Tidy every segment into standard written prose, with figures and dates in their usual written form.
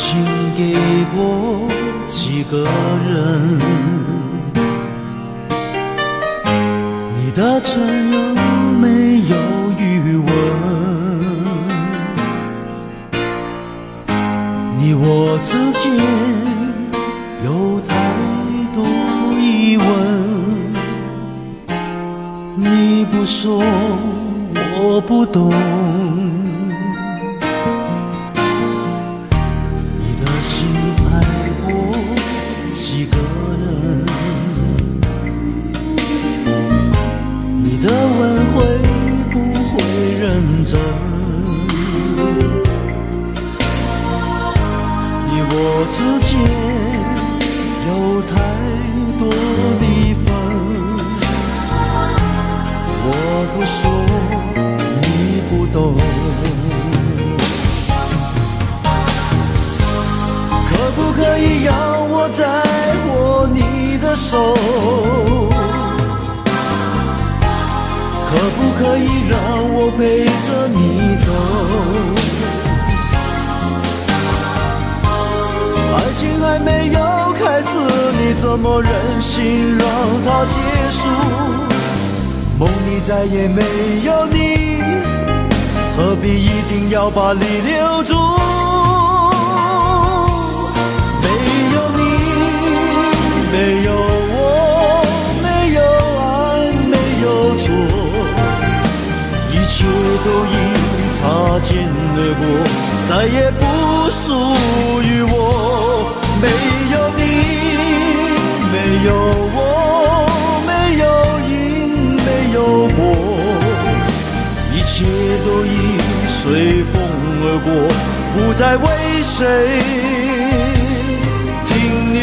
心给过几个人？你的唇有没有余温？你我之间有太多疑问，你不说我不懂。几个人，你的吻会不会认真？你我之间有太多离分，我不说你不懂。可不可以让我再握你的手？可不可以让我陪着你走？爱情还没有开始，你怎么忍心让它结束？梦里再也没有你，何必一定要把你留住？没有我，没有爱，没有错，一切都已擦肩而过，再也不属于我。没有你，没有我，没有因，没有果，一切都已随风而过，不再为谁停留。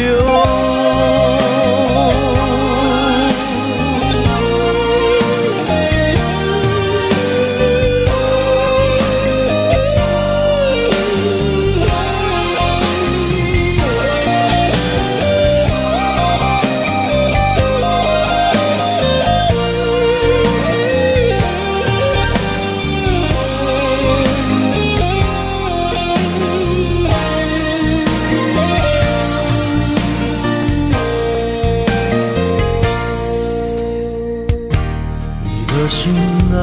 心爱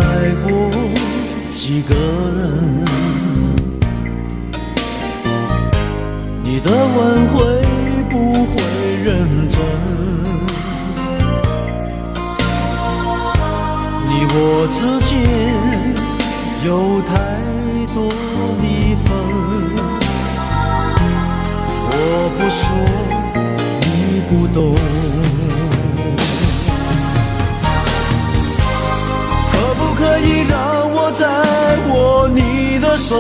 过几个人？你的吻会不会认真？你我之间有太多离分，我不说你不懂。可以让我再握你的手？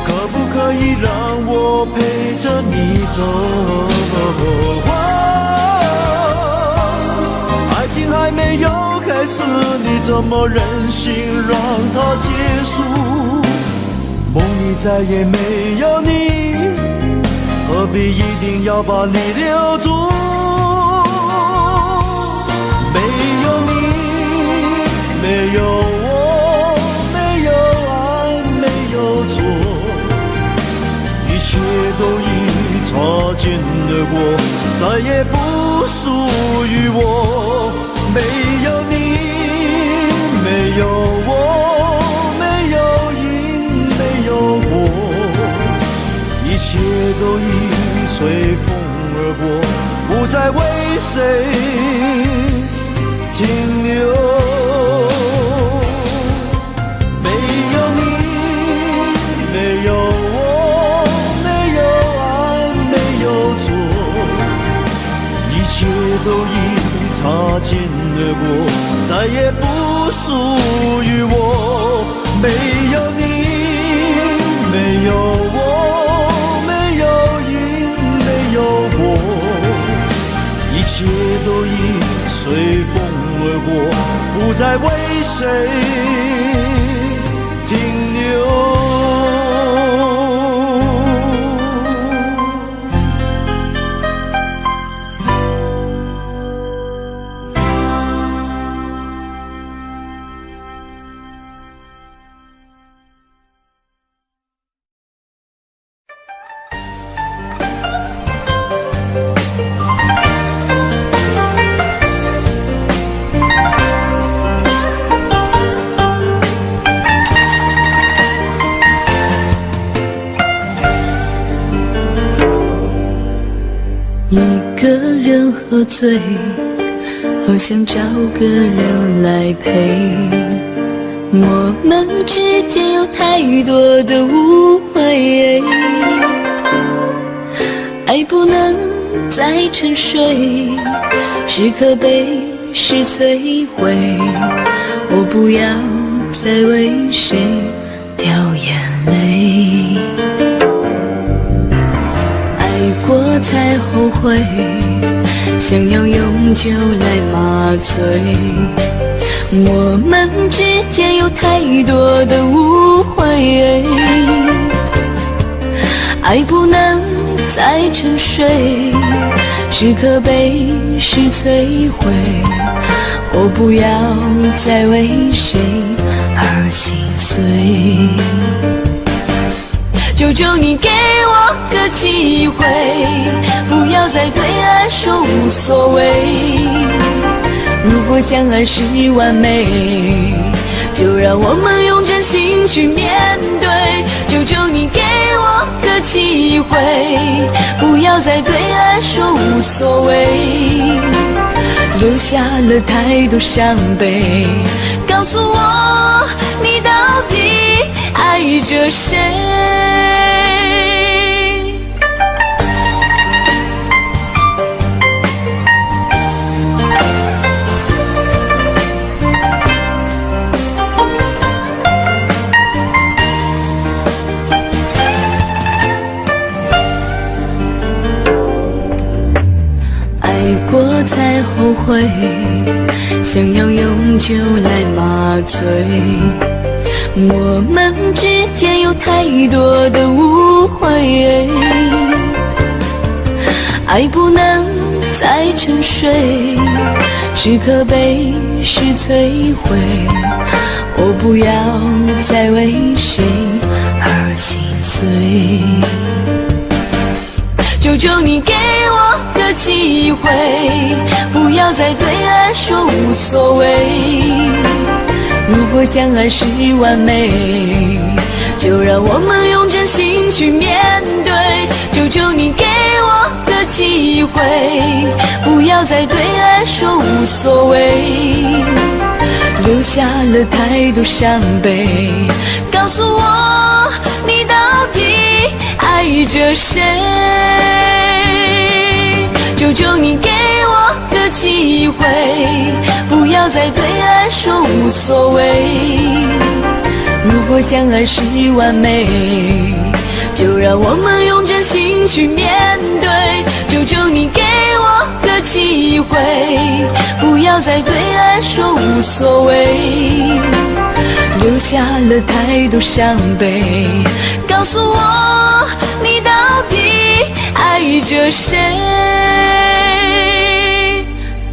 可不可以让我陪着你走？爱情还没有开始，你怎么忍心让它结束？梦里再也没有你，何必一定要把你留住？没有我，没有爱，没有错，一切都已擦肩而过，再也不属于我。没有你，没有我，没有因，没有果，一切都已随风而过，不再为谁停留。一切都已擦肩而过，再也不属于我。没有你，没有我，没有因，没有果，一切都已随风而过，不再为谁醉，好想找个人来陪。我们之间有太多的误会，爱不能再沉睡，是可悲是摧毁。我不要再为谁掉眼泪，爱过才后悔，想要永久来麻醉。我们之间有太多的误会，爱不能再沉睡，是可悲是摧毁。我不要再为谁而心碎，求求你给我个机会，不要再对爱说无所谓。如果相爱是完美，就让我们用真心去面对。求求你给我个机会，不要再对爱说无所谓，留下了太多伤悲。告诉我，你到底爱着谁？过才后悔，想要永久来麻醉。我们之间有太多的误会，爱不能再沉睡，是可悲是摧毁。我不要再为谁而心碎，求求你给我个机会，不要再对爱说无所谓。如果相爱是完美，就让我们用真心去面对。求求你给我个机会，不要再对爱说无所谓，留下了太多伤悲。告诉我，你到底爱着谁？求求你给我个机会，不要再对爱说无所谓。如果相爱是完美，就让我们用真心去面对。求求你给我个机会，不要再对爱说无所谓，留下了太多伤悲。告诉我，你到底爱着谁？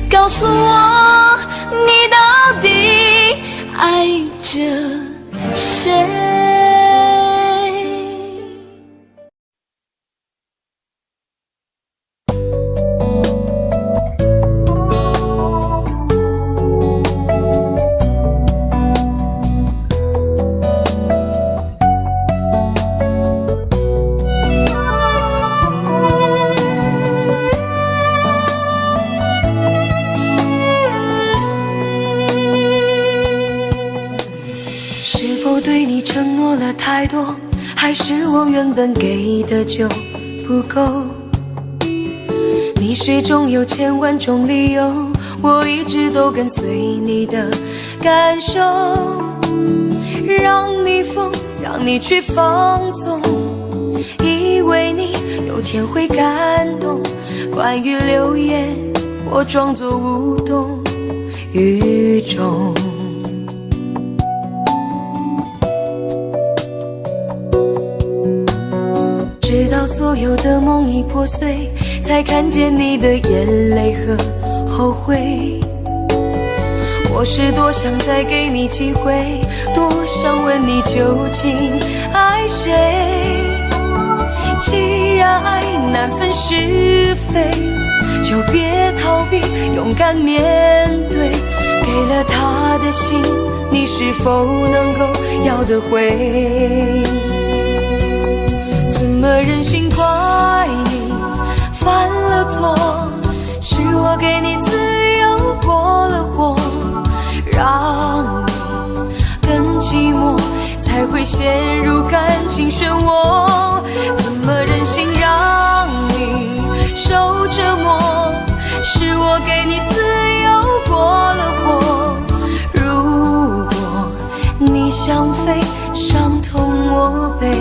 告诉我，你到底爱着谁？对你承诺了太多，还是我原本给的就不够？你始终有千万种理由，我一直都跟随你的感受，让你疯，让你去放纵，以为你有天会感动。关于流言，我装作无动于衷。直到所有的梦已破碎，才看见你的眼泪和后悔。我是多想再给你机会，多想问你究竟爱谁。既然爱难分是非，就别逃避，勇敢面对。给了他的心，你是否能够要得回？怎么忍心怪你犯了错，是我给你自由过了火，让你更寂寞，才会陷入感情漩涡。怎么忍心让你受折磨？是我给你自由过了火，如果你想飞，伤痛我背。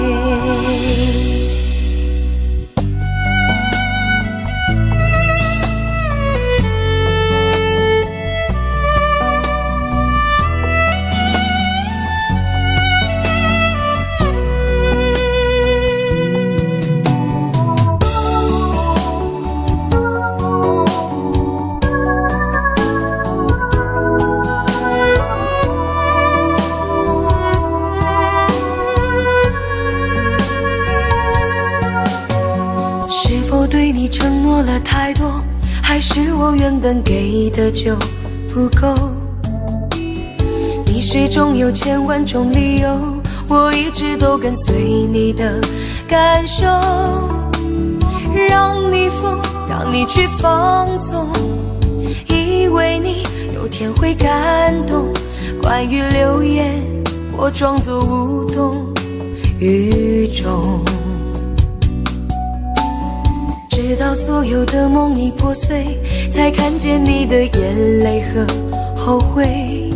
对你承诺了太多，还是我原本给的就不够？你始终有千万种理由，我一直都跟随你的感受，让你疯，让你去放纵，以为你有天会感动。关于流言，我装作无动于衷，直到所有的梦已破碎，才看见你的眼泪和后悔。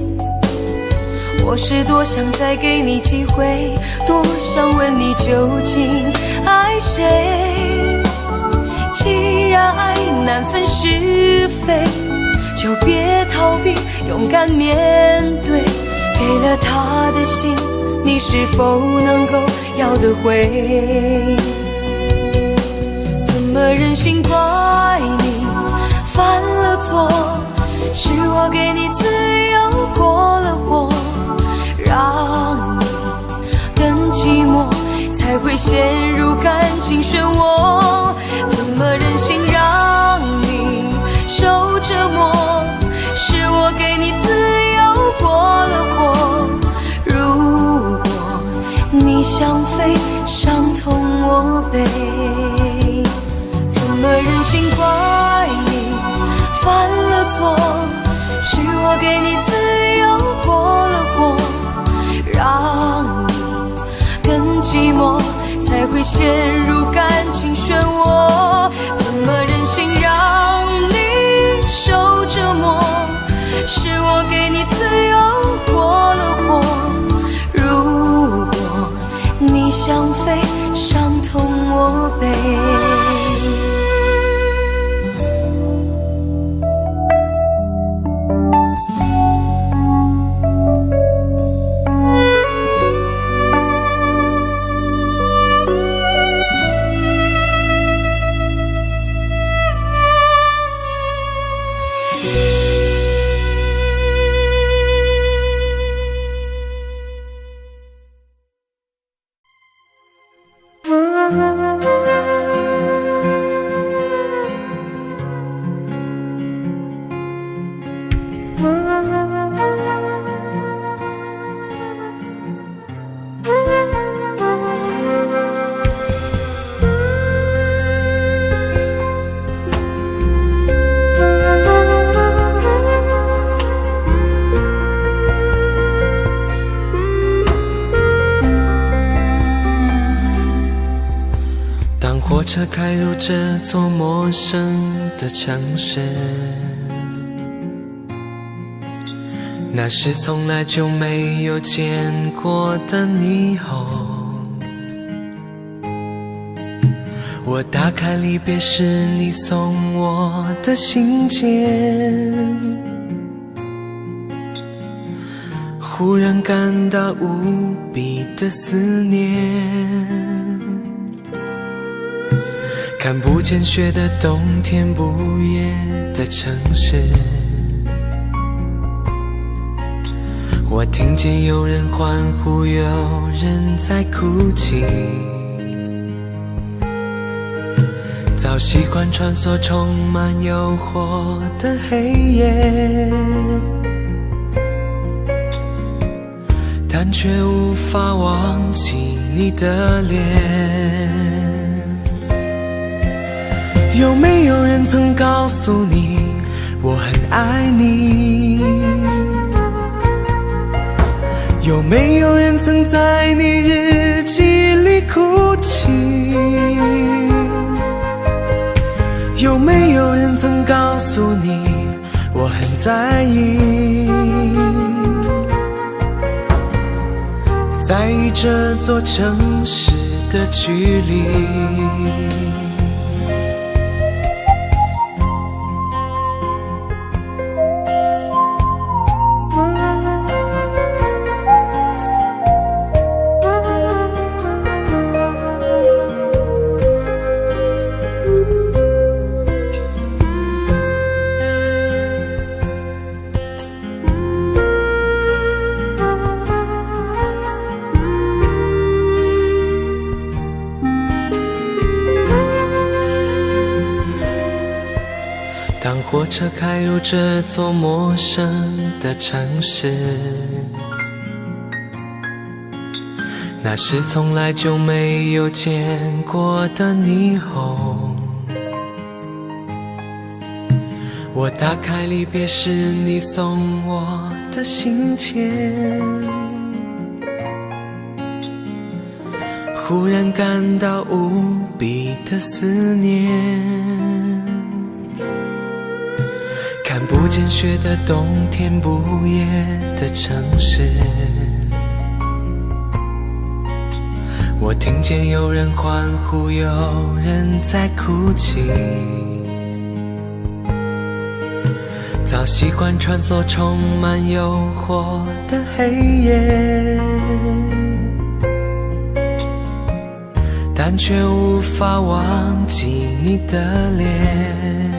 我是多想再给你机会，多想问你究竟爱谁。既然爱难分是非，就别逃避，勇敢面对。给了他的心，你是否能够要得回？怎么忍心怪你犯了错？是我给你自由过了火，让你更寂寞，才会陷入感情漩涡。怎么忍心让你受折磨？是我给你自由过了火，如果你想飞，伤痛我背。怎么忍心怪你犯了错？是我给你自由过了火，让你更寂寞，才会陷入感情漩涡。怎么忍心让你受折磨？是我给你自由过了火，如果你想飞，伤痛我背。火车开入这座陌生的城市，那是从来就没有见过的霓虹。我打开离别时你送我的信件，忽然感到无比的思念。看不见雪的冬天，不夜的城市，我听见有人欢呼，有人在哭泣。早习惯穿梭充满诱惑的黑夜，但却无法忘记你的脸。有没有人曾告诉你我很爱你？有没有人曾在你日记里哭泣？有没有人曾告诉你我很在意？在意这座城市的距离。当火车开入这座陌生的城市，那是从来就没有见过的霓虹。我打开离别时你送我的信笺，忽然感到无比的思念。看不见雪的冬天，不夜的城市，我听见有人欢呼，有人在哭泣。早习惯穿梭充满诱惑的黑夜，但却无法忘记你的脸。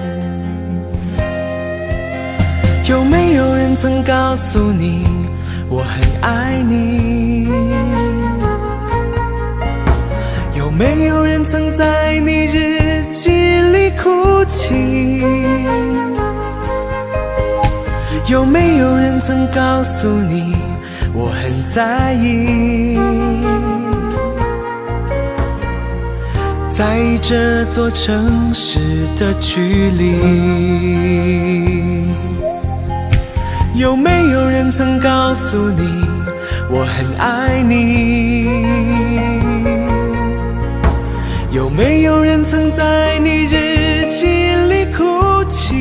有没有人曾告诉你我很爱你？有没有人曾在你日记里哭泣？有没有人曾告诉你我很在意？在意这座城市的距离。有没有人曾告诉你我很爱你？有没有人曾在你日记里哭泣？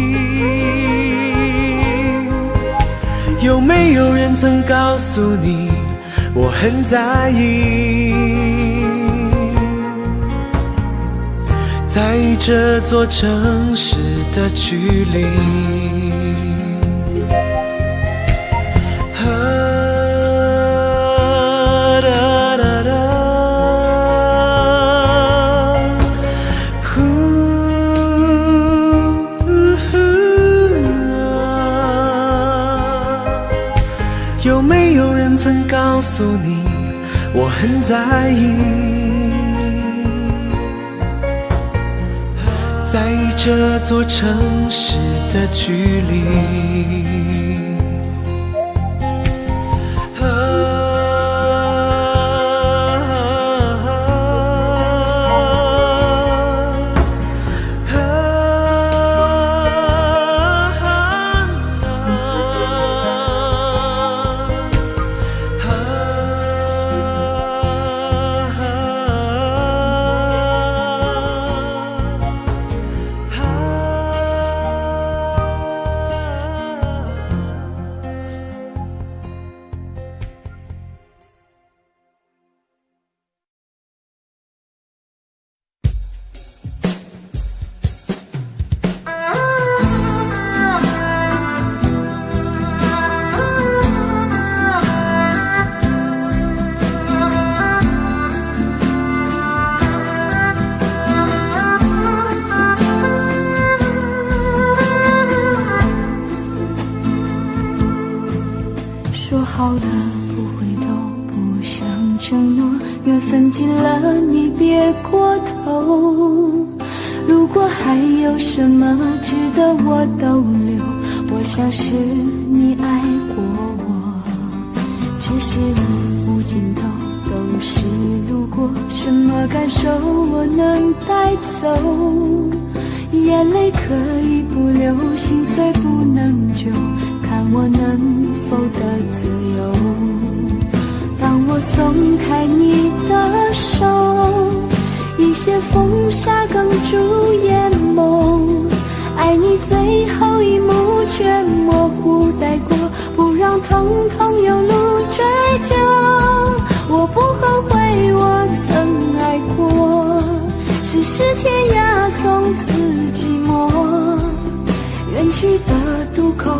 有没有人曾告诉你我很在意？在意这座城市的距离。有没有人曾告诉你我很在意？在意这座城市的距离。好的不回头，不想承诺，缘分尽了你别过头。如果还有什么值得我逗留，我想是你爱过我。只是路无尽头，都是路过，什么感受我能带走？眼泪可以不流，心碎不能救，看我能否得自由。当我松开你的手，一些风沙哽住眼眸，爱你最后一幕却模糊带过，不让疼痛有路追究。我不后悔我曾爱过，只是天涯从此寂寞。远去的渡口，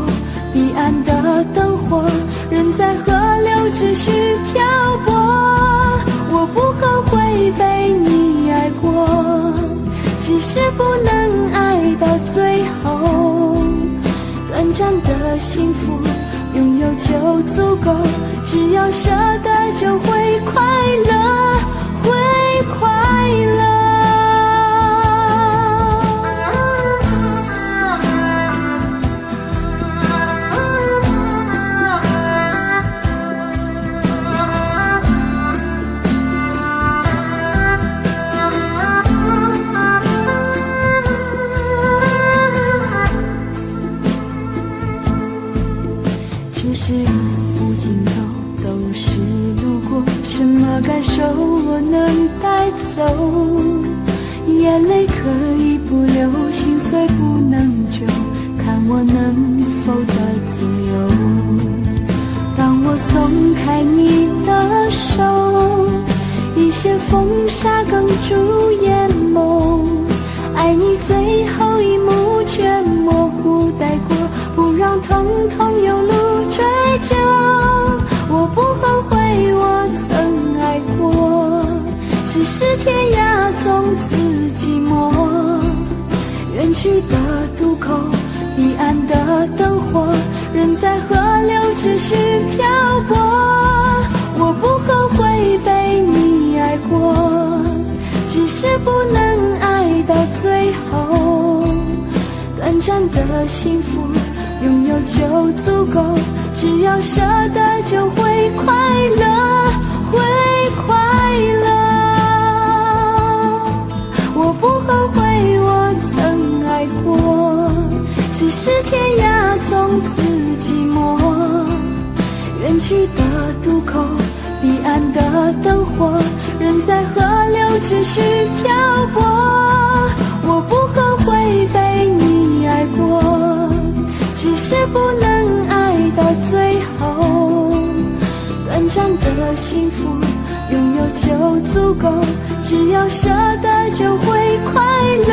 彼岸的灯火，人在河流只需漂泊。我不后悔被你爱过，只是不能爱到最后。短暂的幸福拥有就足够，只要舍得就会快乐，会快乐。这是无尽头，都是路过，什么感受我能带走？眼泪可以不流，心碎不能救，看我能否得自由。当我松开你的手，一些风沙哽住眼眸，爱你最后一幕却模糊带过，不让疼痛有路追究。我不后悔我曾爱过，只是天涯从此寂寞。远去的渡口，彼岸的灯火，人在河流只需漂泊。我不后悔被你爱过，只是不能爱到最后。短暂的幸福拥有就足够，只要舍得就会快乐，会快乐。我不后悔我曾爱过，只是天涯从此寂寞。远去的渡口，彼岸的灯火，人在河流只需漂泊。我不后悔被你爱过，只是不能爱到最后。短暂的幸福拥有就足够，只要舍得就会快乐，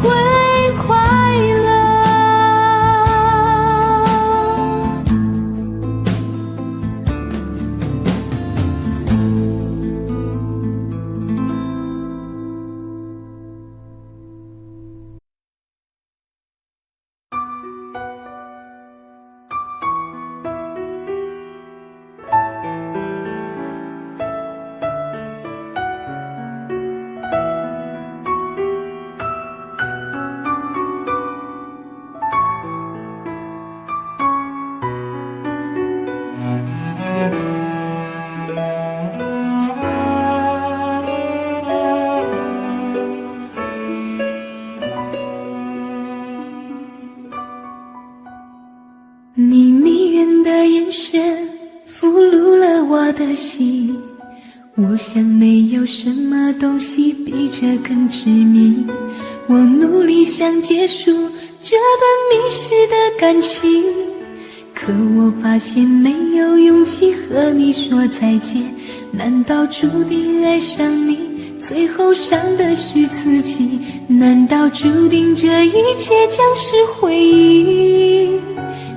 会快乐。你迷人的眼神俘虏了我的心，我想没有什么东西比这更致命。我努力想结束这段迷失的感情，可我发现没有勇气和你说再见。难道注定爱上你，最后伤的是自己？难道注定这一切将是回忆？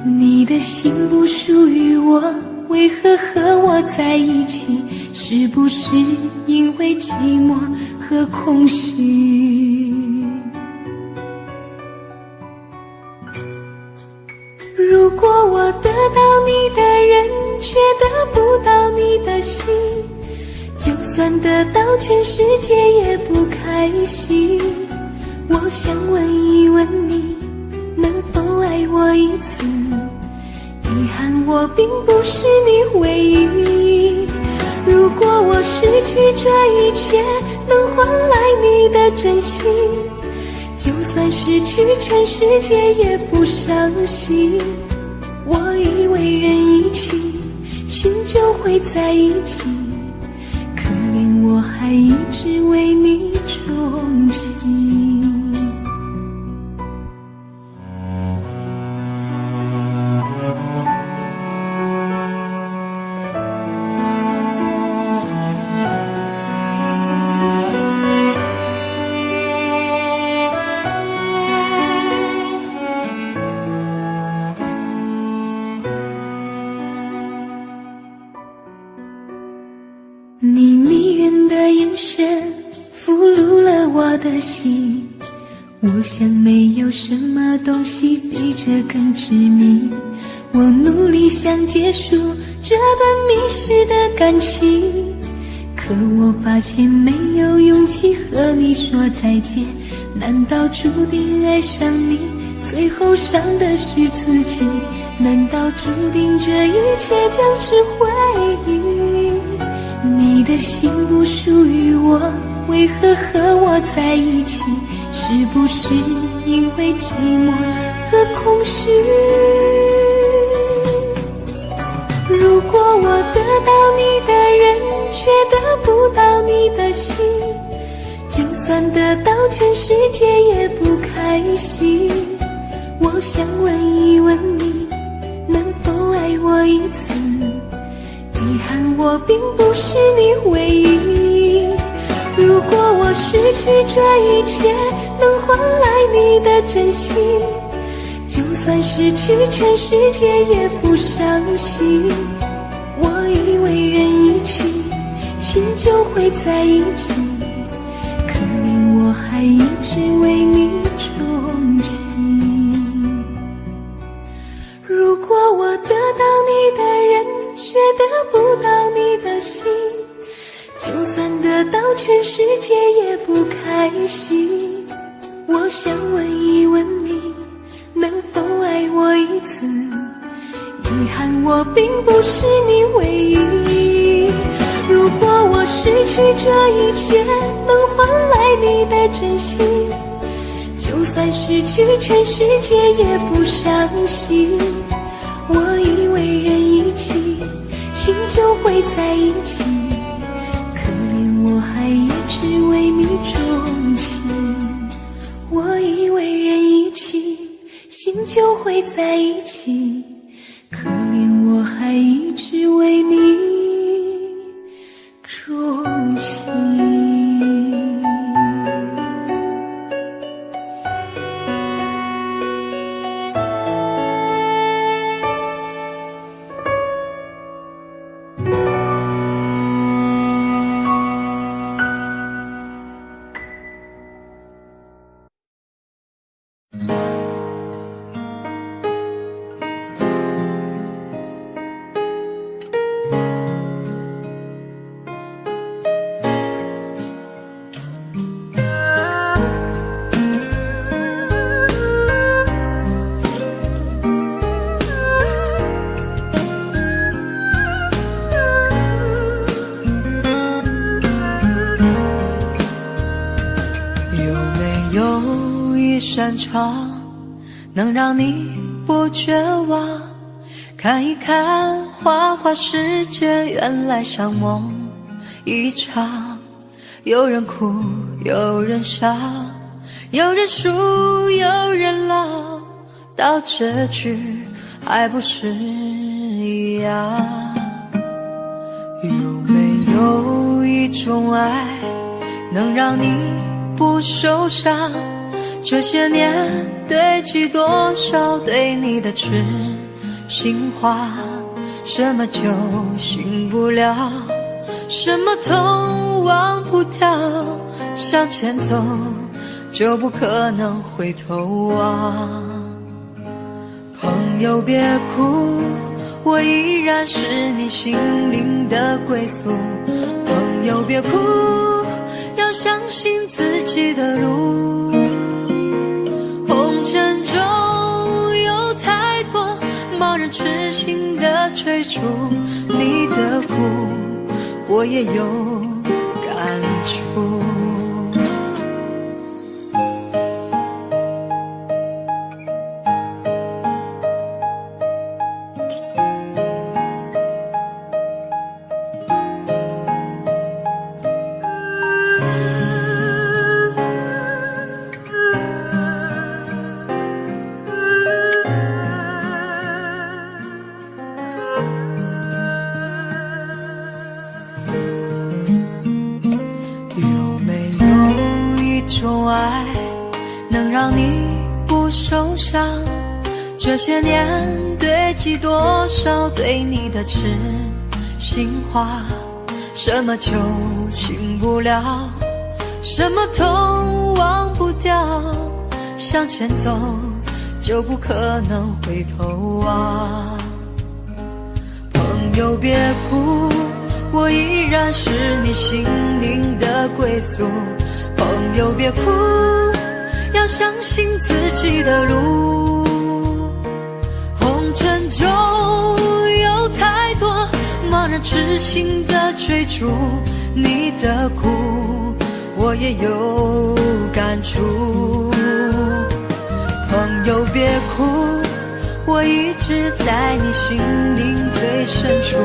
你的心不属于我，为何和我在一起？是不是因为寂寞和空虚？如果我得到你的人，却得不到你的心，就算得到全世界也不开心。我想问一问你，能否爱我一次？遗憾我并不是你唯一。如果我失去这一切，能换来你的真心，就算失去全世界也不伤心。我以为人一起，心就会在一起，可怜我还一直为你钟情。你迷人的眼神俘虏了我的心，我想没有什么东西比这更致命。我努力想结束这段迷失的感情，可我发现没有勇气和你说再见。难道注定爱上你，最后伤的是自己？难道注定这一切将是回忆？你的心不属于我，为何和我在一起？是不是因为寂寞和空虚？如果我得到你的人，却得不到你的心，就算得到全世界也不开心。我想问一问你，能否爱我一次？遗憾我并不是你唯一。如果我失去这一切，能换来你的真心，就算失去全世界也不伤心。我以为人一起，心就会在一起，可怜我还一直为你钟情。如果我得到你的人，却得不到你的心，就算得到全世界也不开心。我想问一问你，能否爱我一次？遗憾我并不是你唯一。如果我失去这一切，能换来你的真心，就算失去全世界也不伤心。我以为人一起，心就会在一起，可怜我还一直为你钟情。我以为人一起，心就会在一起，可怜我还一直为你钟情。擅长能让你不绝望，看一看花花世界，原来像梦一场。有人哭，有人笑，有人输，有人老，到结局还不是一样。有没有一种爱能让你不受伤？这些年堆积多少对你的痴心话，什么酒醒不了，什么痛忘不掉，向前走就不可能回头望。朋友别哭，我依然是你心灵的归宿。朋友别哭，要相信自己的路。红尘中有太多盲人痴心的追逐，你的苦我也有感触。让你不受伤。这些年堆积多少对你的痴心话，什么就醒不了，什么都忘不掉。向前走就不可能回头啊。朋友别哭，我依然是你心灵的归宿。朋友别哭，要相信自己的路。红尘中有太多茫然痴心的追逐，你的苦我也有感触。朋友别哭，我一直在你心灵最深处。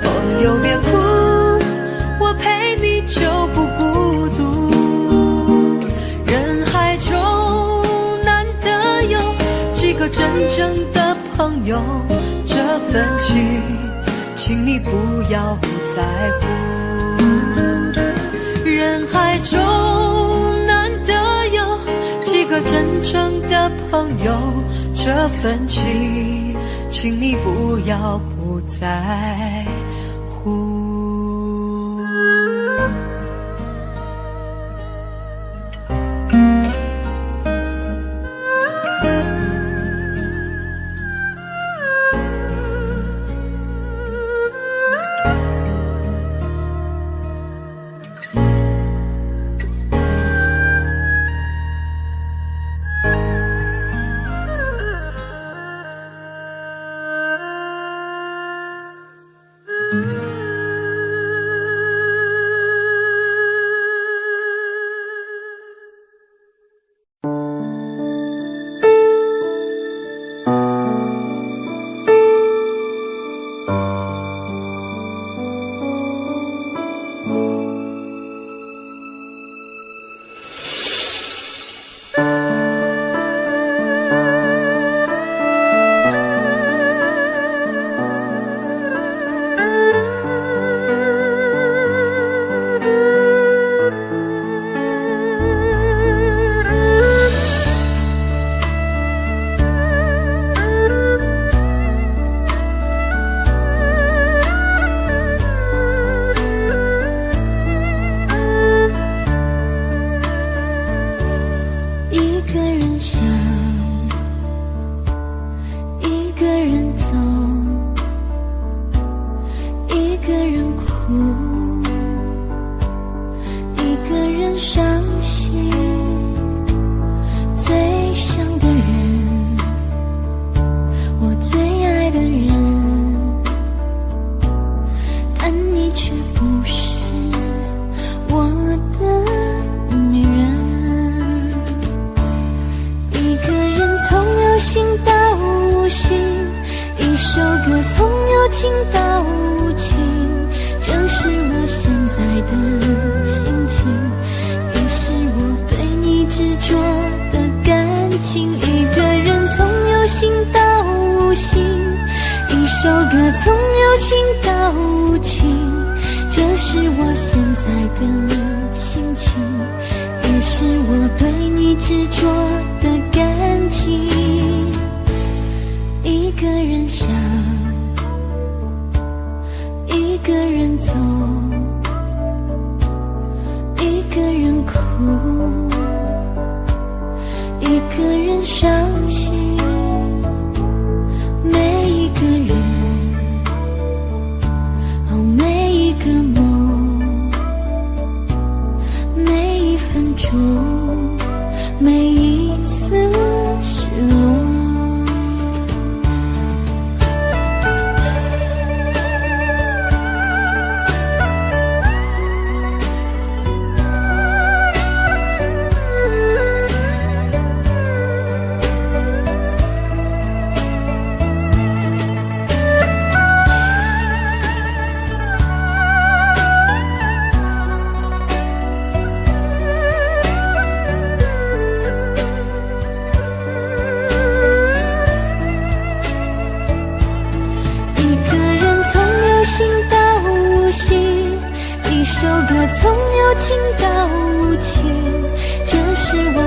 朋友别哭，我陪你就不孤独。人海中难得有几个真正的朋友，这份情请你不要不在乎。人海中难得有几个真正的朋友，这份情请你不要不在乎。从有情到无情，这是我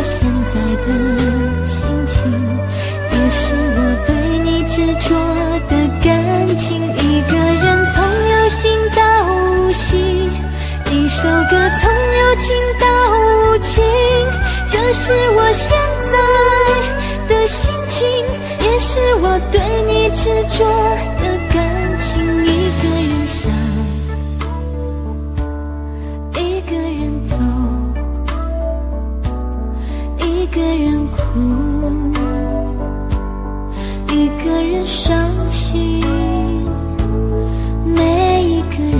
现在的心情，也是我对你执着的感情。一个人从有心到无心，一首歌从有情到无情，这是我现在的心情，也是我对你执着的感情。一个人想，一个人走，一个人哭，一个人伤心。每一个人，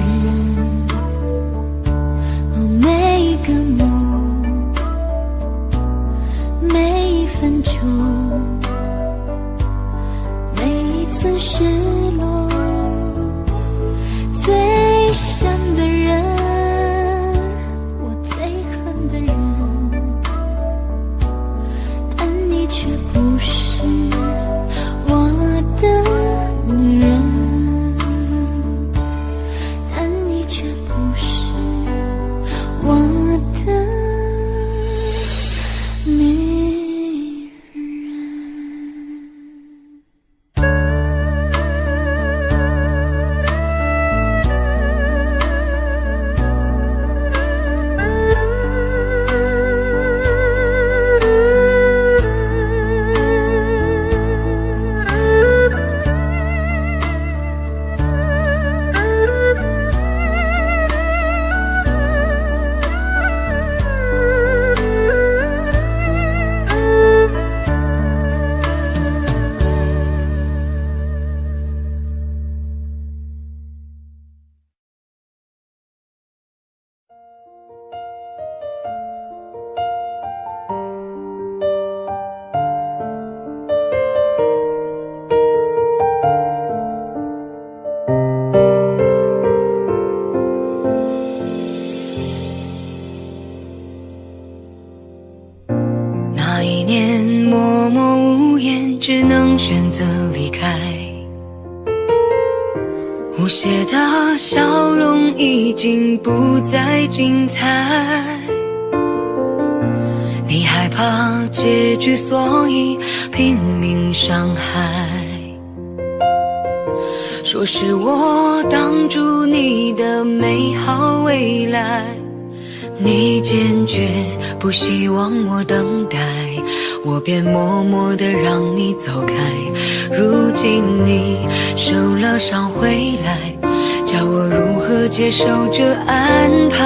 每一个梦，每一分钟，每一次失落，最想的人，我最恨的人，但你却不是我的女人，但你却不是我的女人。那一年默默无言，只能选择离开。无邪的笑容已经不再精彩，你害怕结局，所以拼命伤害。说是我挡住你的美好未来，你坚决不希望我等待，我便默默地让你走开。如今你受了伤回来，叫我如何接受这安排？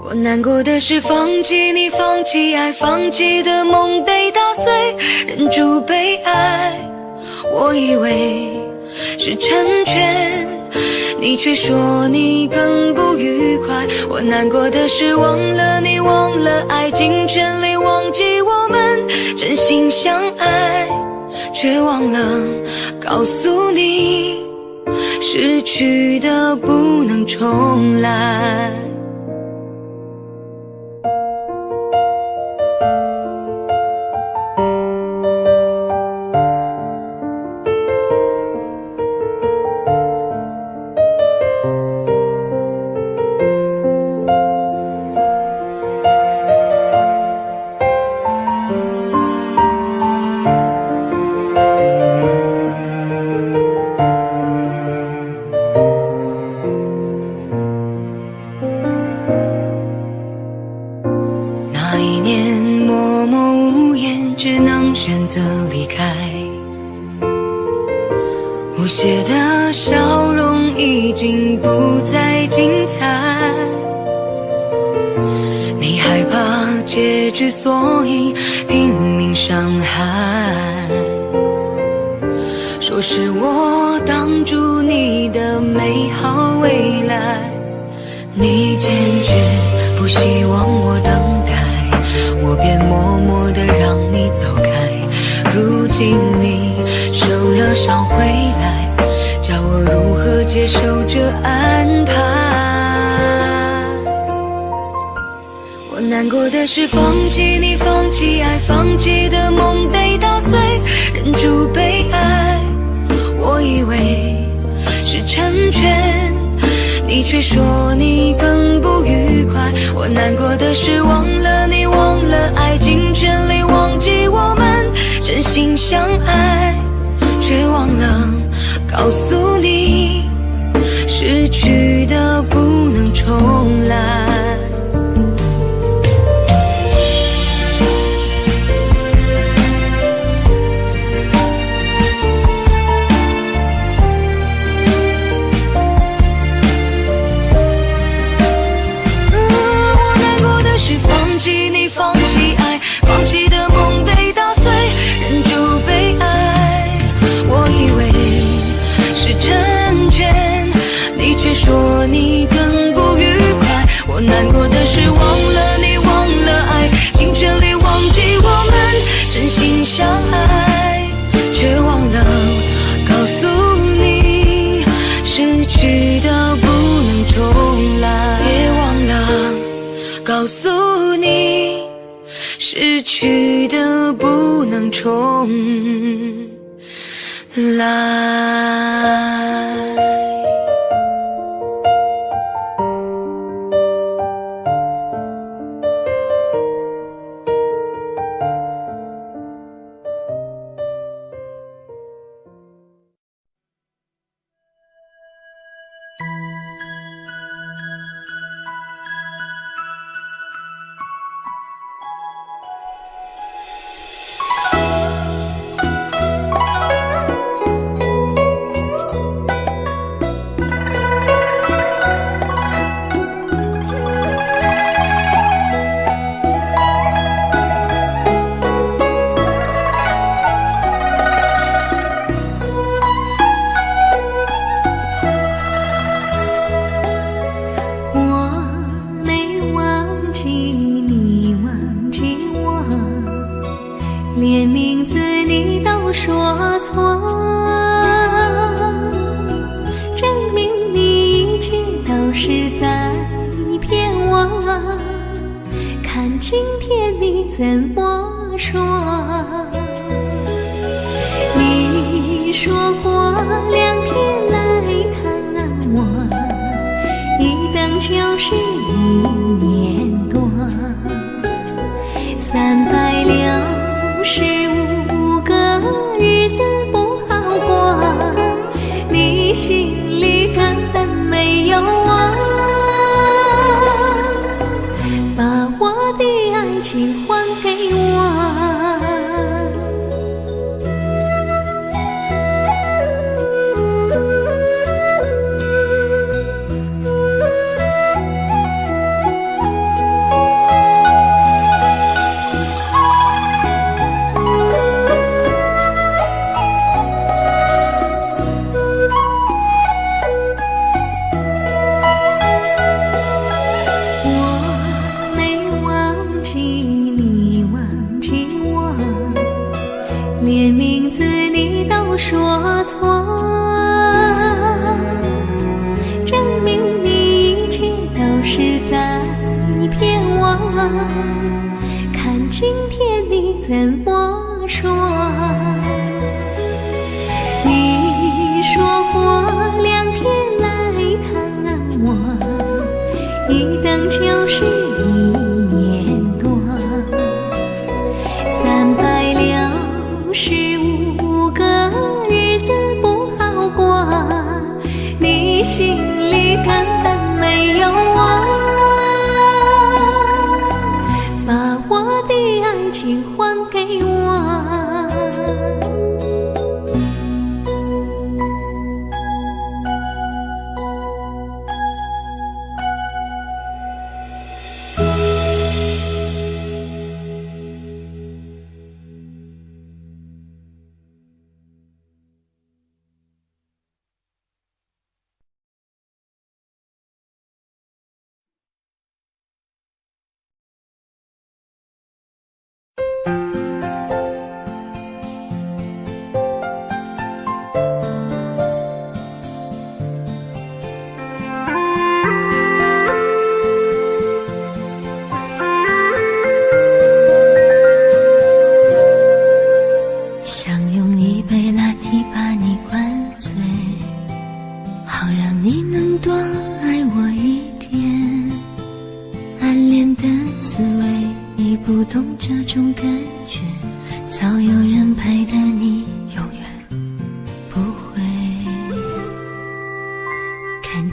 我难过的是放弃你，放弃爱，放弃的梦被打碎，忍住被爱，我以为是成全，你却说你更不愉快。我难过的是忘了你，忘了爱，尽全力忘记我们真心相爱，却忘了告诉你，失去的不能重来。那一年默默无言，只能选择离开。无邪的笑容已经不再精彩，你害怕结局，所以拼命伤害。说是我挡住你的美好未来，你坚决不希望我等待，我便默默地让你走开。如今你受了伤回来，叫我如何接受这安排？我难过的是放弃你，放弃爱，放弃的梦被打碎，忍住被爱，我以为是成全，你却说你更不愉快。我难过的是忘了你，忘了爱，尽全力忘记我们真心相爱，却忘了告诉你，失去的不能重来。放弃你，放弃爱，放弃的梦被打碎，忍住悲哀。我以为是成全，你却说你更不愉快。我难过的是忘了你，忘了爱，尽全力忘记我们真心相爱，却忘了告诉你，失去的不能重来，也忘了告诉你，失去的不能重来。连名字你都说错，证明你一切都是在骗我。看今天你怎么说？你说过2天来看我，一等就是1年多，365个日子不好过，你心里根本没有我，把我的爱情还给我。连名字你都说错，证明你一切都是在骗我。看今天你怎么说？你说过2天来看我，一等就是1年多，365个日子不好过，你心里根本没有我，把我的爱情还给我。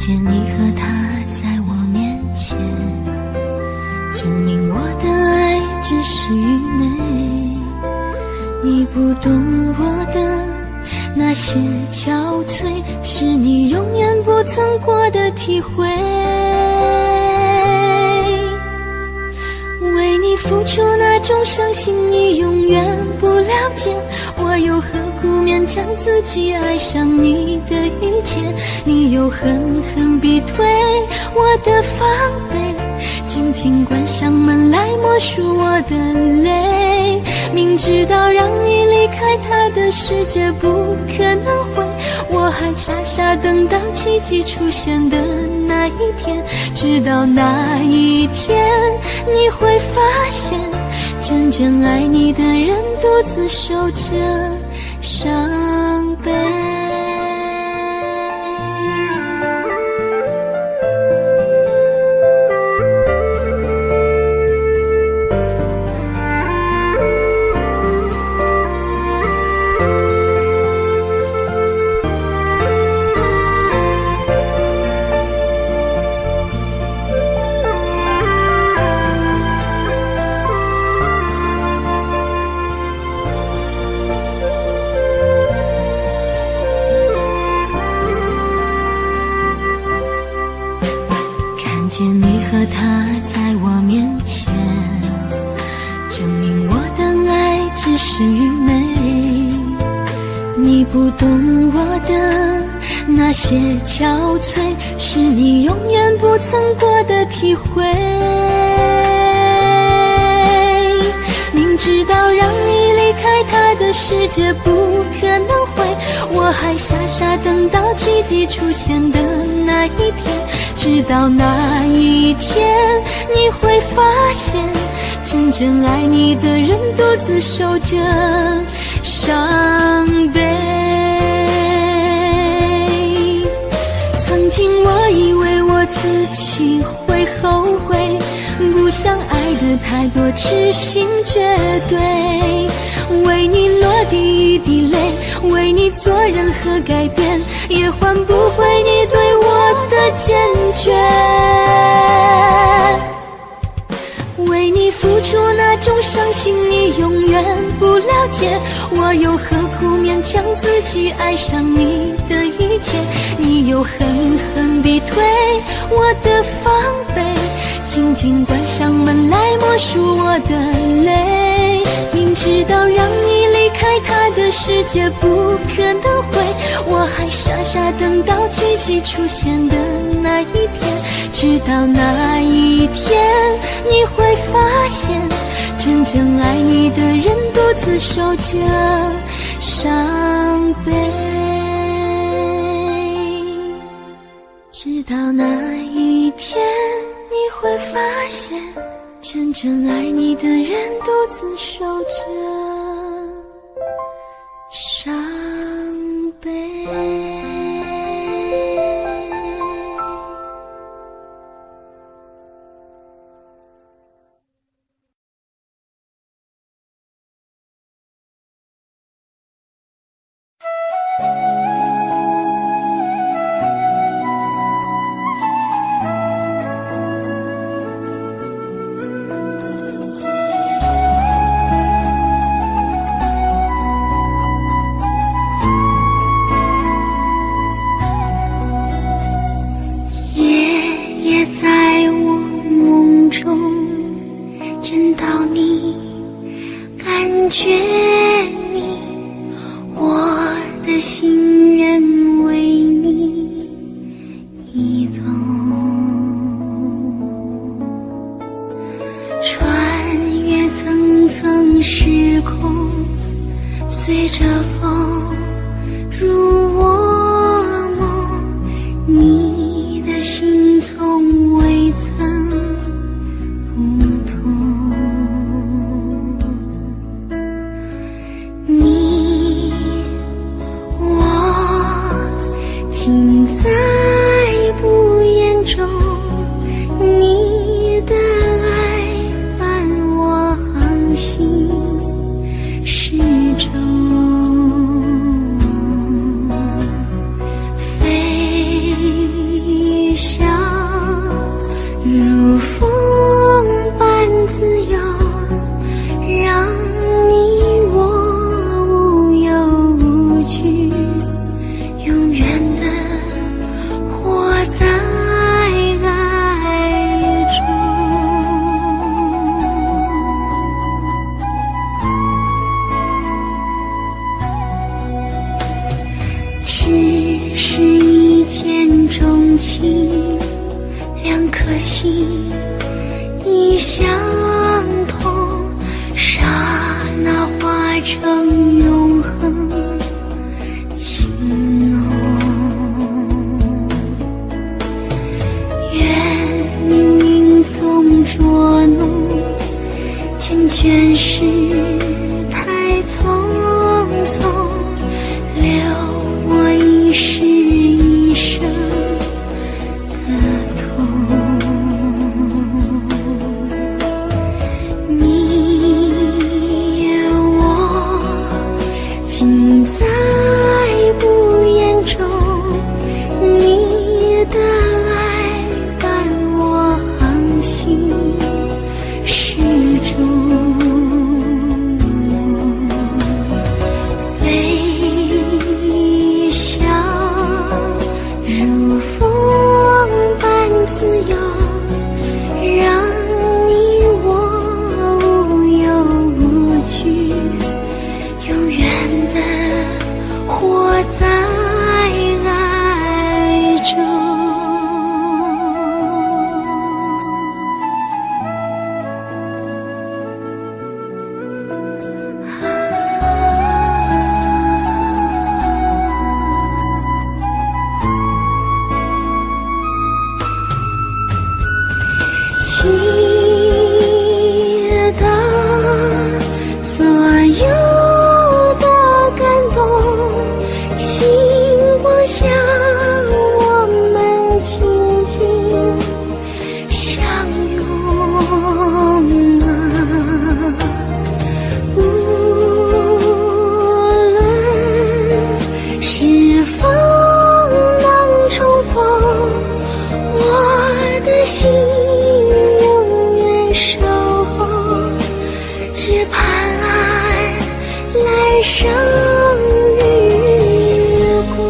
见你和他在我面前，证明我的爱只是愚昧。你不懂我的那些憔悴，是你永远不曾过的体会。为你付出那种伤心，你永远不了解，我又何苦勉强自己爱上你的一切？你又狠狠逼退我的防备，紧紧关上门来默数我的泪。明知道让你离开他的世界不可能会，我还傻傻等到奇迹出现的那一天。直到那一天，你会发现真正爱你的人独自守着伤悲。见你和他在我面前，证明我的爱只是愚昧。你不懂我的那些憔悴，是你永远不曾过的体会。明知道让你离开他的世界不可能会，我还傻傻等到奇迹出现的那一天。直到那一天，你会发现真正爱你的人独自守着伤悲。曾经我以为我自己会后悔，不想爱的太多，痴心绝对。为你落第一滴泪，为你做任何改变，也换不回你对我的坚决。为你付出那种伤心，你永远不了解，我又何苦勉强自己爱上你的一切？你又狠狠逼退我的防备，紧紧关上门来默数我的泪。明知道让你离开他的世界不可能会，我还傻傻等到奇迹出现的那一天。直到那一天，你会发现真正爱你的人独自守着伤悲。直到那一天，你会发现真正爱你的人独自守着伤悲。是一见钟情，两颗心已相同，刹那化成永恒情浓。愿云踪捉弄，缱绻事太匆匆，留我一世一生的痛。你我尽在不言中，你的爱伴我航行始终。飞翔如风般自由，让你我无忧无惧，永远的活在爱中。祈祷所有的感动，星光下我们紧紧相拥啊！无论是否能重逢，我的心永远守候，只盼爱来生遇过。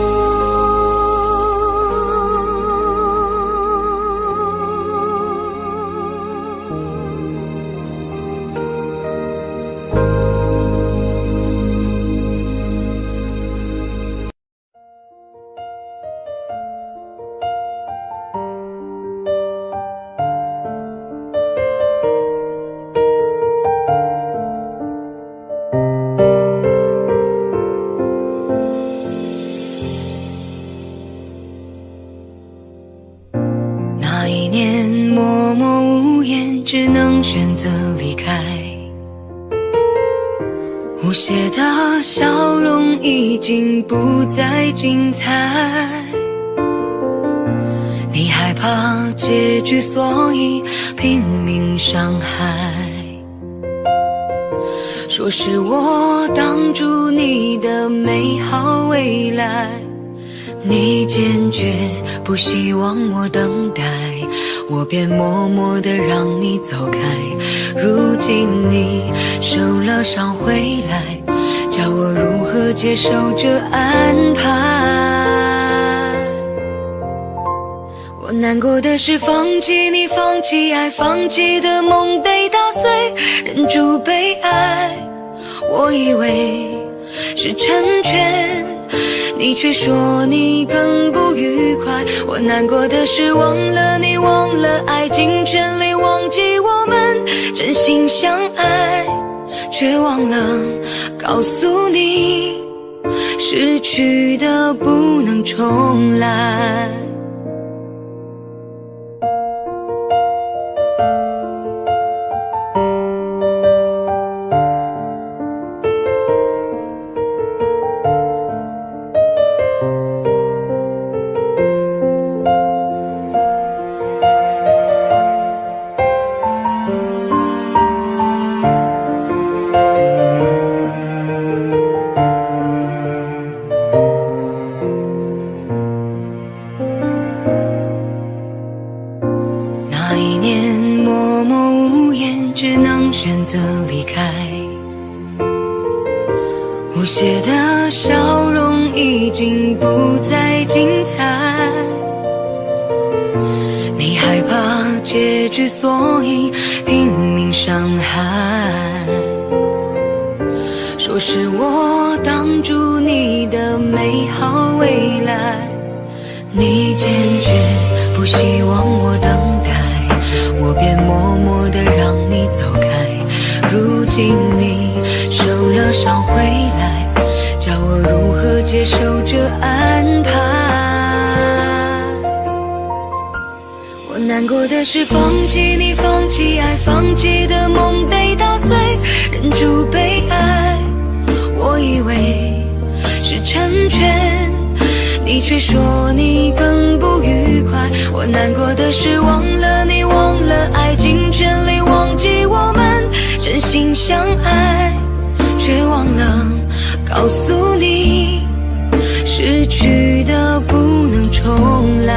那一年默默无言，只能选择离开。无邪的笑容已经不再精彩，你害怕结局，所以拼命伤害。说是我挡住你的美好未来，你坚决不希望我等待，我便默默地让你走开。如今你受了伤回来，叫我如何接受这安排？我难过的是放弃你，放弃爱，放弃的梦被打碎，忍住被爱，我以为是成全，你却说你更不愉快。我难过的是忘了你，忘了爱，尽全力忘记我们真心相爱，却忘了告诉你，失去的不能重来。那一年默默无言，只能选择离开。无邪的笑容已经不再精彩，你害怕结局，所以拼命伤害。说都是我挡住你的美好未来。你坚决不希望我等待，我便默默地让你走开。如今你受了伤回来，叫我如何接受这安排？我难过的是放弃你，放弃爱，放弃的梦被打碎，忍住被爱。我以为是成全，你却说你更不愉快。我难过的是忘了你，忘了爱，尽全力忘记我们真心相爱，却忘了告诉你，失去的不能重来。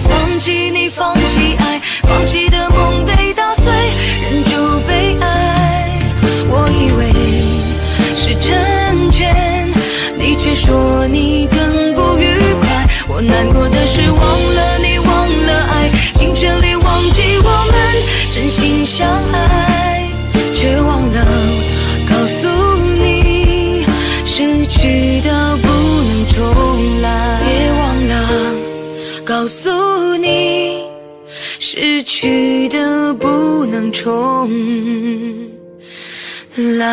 放弃你，放弃爱，放弃的梦被打碎，忍住被爱。我以为是成全，你却说你更不愉快。我难过的是忘了你，忘了爱，尽全力忘记我们真心相爱，却忘了告诉你，失去的不能重来。也忘了告诉你，失去的不能重来。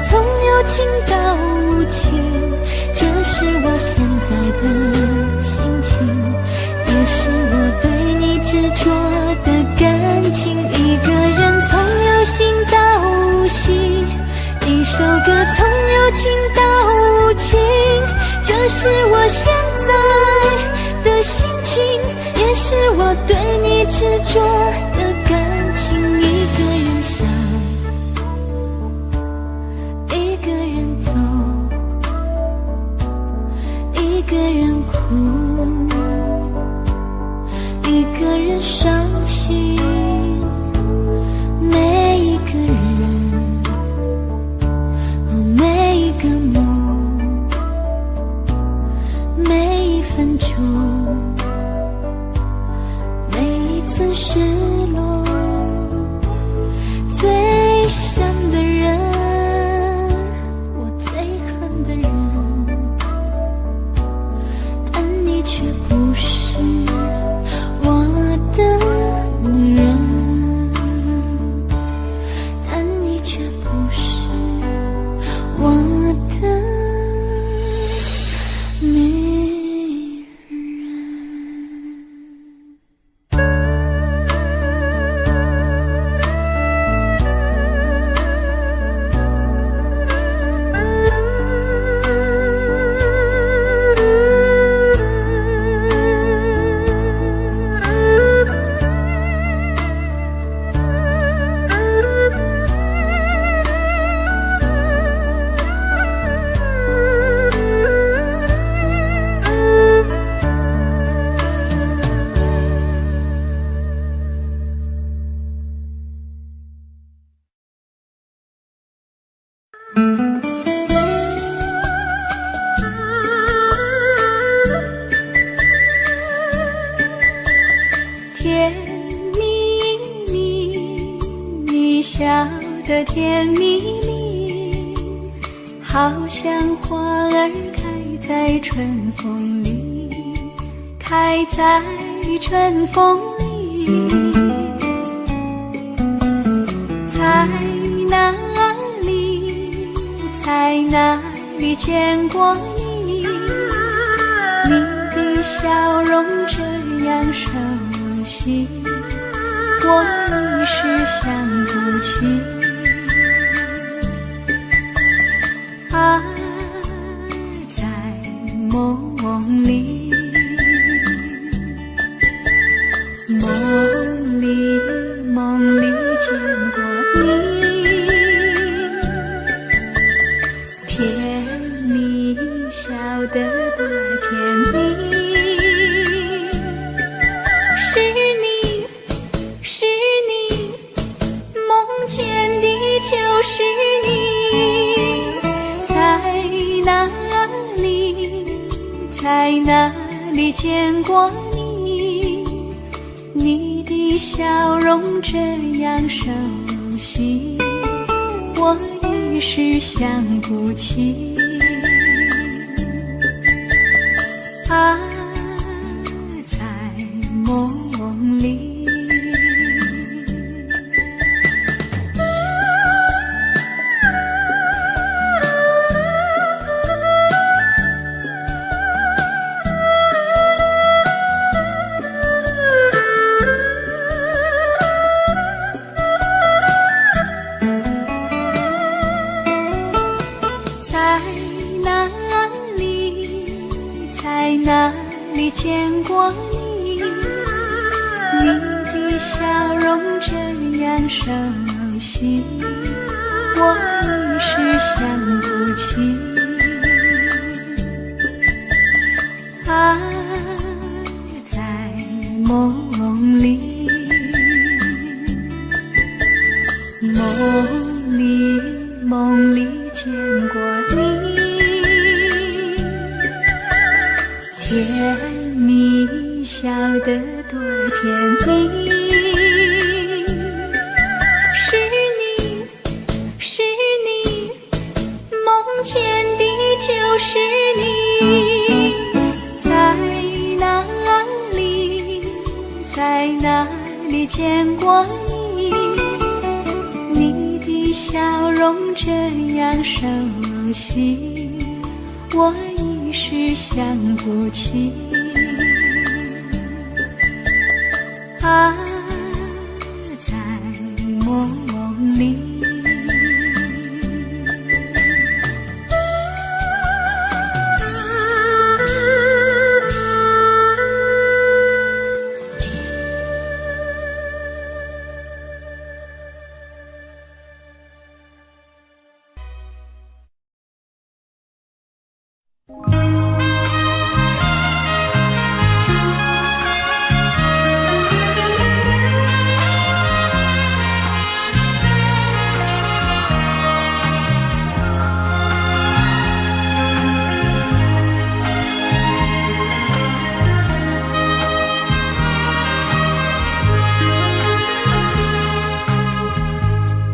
从有情到无情，这是我现在的心情，也是我对你执着的感情。一个人从有心到无心，一首歌从有情到无情，这是我现在的心情，也是我对你执着的感情。一个人想，一个人走，一个人哭，一个人伤心。每一个人，每一个梦，每一分钟，每一次失落，最想的人，我最恨的人，但你却不是我的女人，但你却不是我的女人。甜蜜蜜，你笑得甜蜜蜜，好像花儿开在春风里，开在春风里。在哪里，在哪里见过你？你的笑容这样熟悉，我一时想不起。啊，在梦里，梦里见过你，甜蜜笑得多甜蜜。就是你，在哪里，在哪里见过你？你的笑容这样熟悉，我一时想不起。啊，在梦里。在哪里见过你？你的笑容这样熟悉，我一时想不起。啊，在梦里，梦里见过你。甜蜜笑得多甜蜜，是你，是你，梦见的就是你。在哪里，在哪里见过你？你的笑容这样熟悉，我一时只想不起。爱在梦里。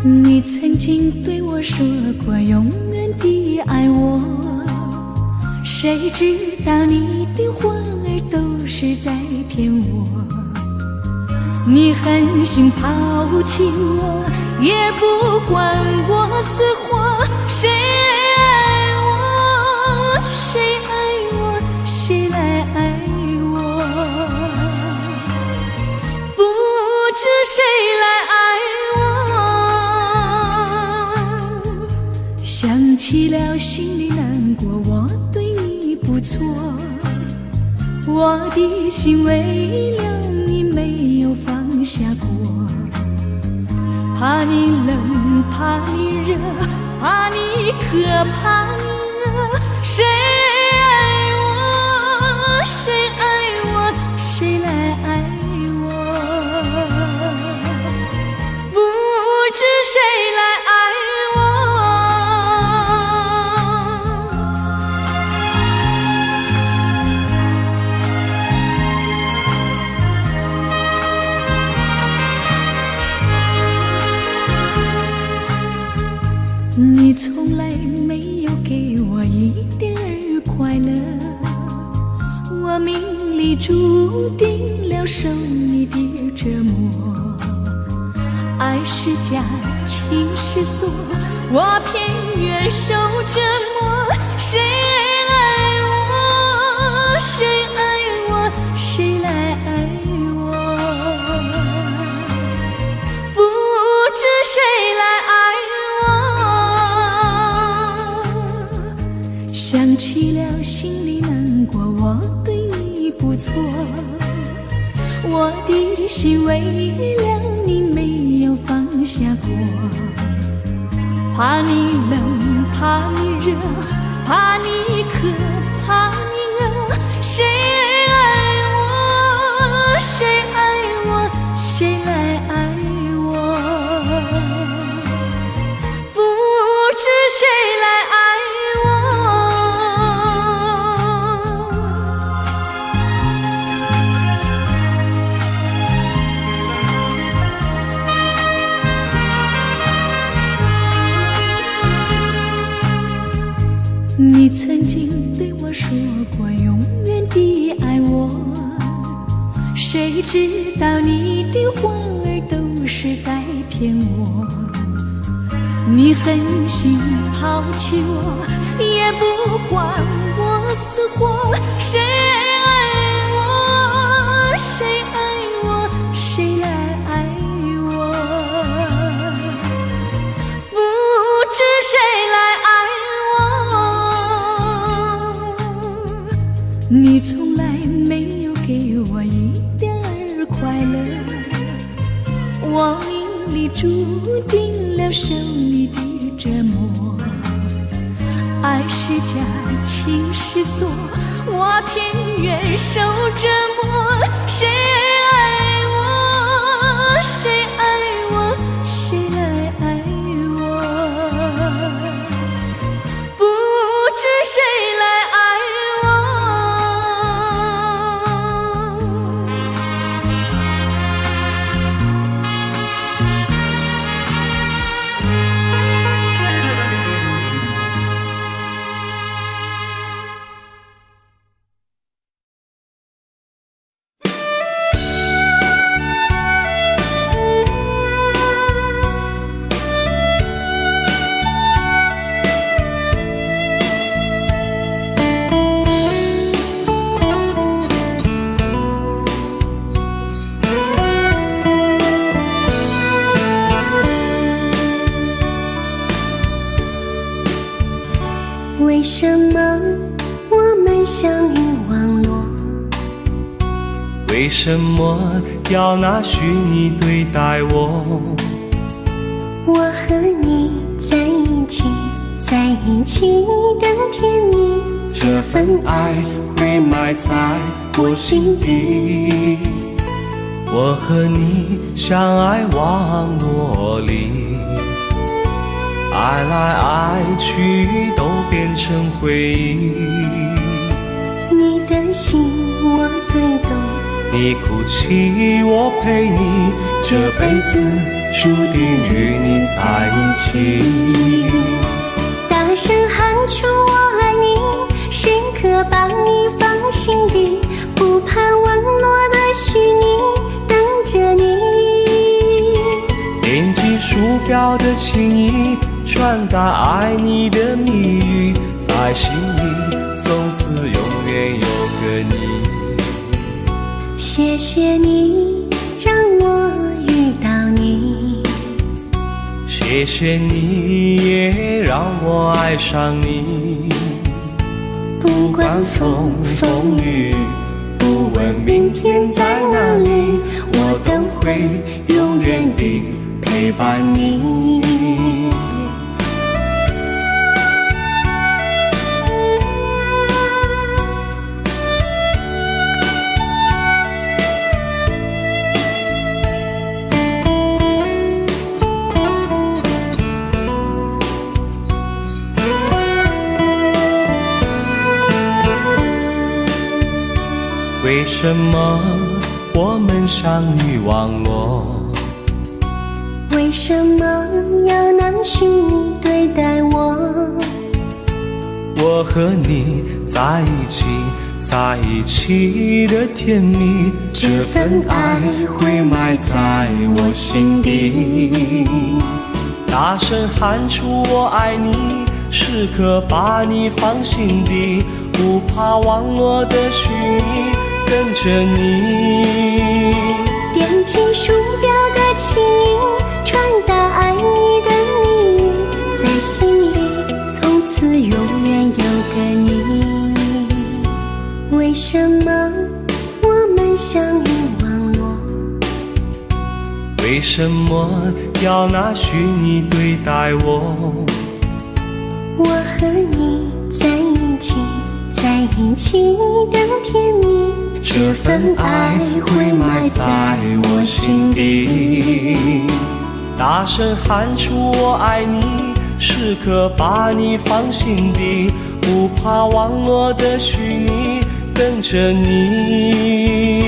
你曾经对我说过永远的爱我，谁知道你的话儿都是在骗我。你狠心抛弃我，也不管我死活。谁爱我，谁爱我，谁来爱我？不知谁来爱我。想起了心里难过，我对你不错，我的心为了你没有放下过。怕你冷，怕你热，怕你渴，怕你饿。谁爱我，谁爱我，谁来爱我？不知谁来爱你从来没有给我一点儿快乐，我命里注定了受你的折磨。爱是假，情是锁，我偏愿受折磨。谁爱我，谁爱我，谁来爱我？不知谁来爱我。想起了心里难过，我对你不错，我的心为了你没有放下过。怕你冷，怕你热，怕你渴，怕你饿。谁爱我，谁爱我，谁来爱我？不知谁来爱你曾经对我说过永远的爱我，谁知道你的话儿都是在骗我。你狠心抛弃我，也不管我死活。谁爱我，谁爱我，谁来爱我？不知谁来爱我。你从来没有给我一点儿快乐，我命里注定了受你的折磨。爱是假，情是锁，我偏愿受折磨。谁爱我，谁爱我，谁来爱我？不知谁来爱为什么我们相遇网络？为什么要拿虚拟对待我？我和你在一起，在一起的甜蜜，这份爱会埋在我心底。我和你相爱网络里，爱来爱去都变成回忆。你的心我最懂，你哭泣我陪你，这辈子注定与你在一起。大声喊出我爱你，时刻把你放心底，不怕网络的虚拟，等着你。点击鼠标的情意，传达爱你的蜜语，在心里从此永远有个你。谢谢你让我遇到你，谢谢你也让我爱上你。不管风风雨，不问明天在哪里，我都会永远地陪伴你。为什么我们相遇网络？为什么要拿虚拟对待我？我和你在一起，在一起的甜蜜，这份爱会埋在我心底。大声喊出我爱你，时刻把你放心底，不怕网络的虚拟，跟着你。点击鼠标的情音，传达爱你的蜜语，在心里从此永远有个你。为什么我们相遇网络？为什么要拿虚拟对待我？我和你在一起，在一起的甜蜜，这份爱会埋在我心底。大声喊出我爱你，时刻把你放心底，不怕网络的虚拟，等着你。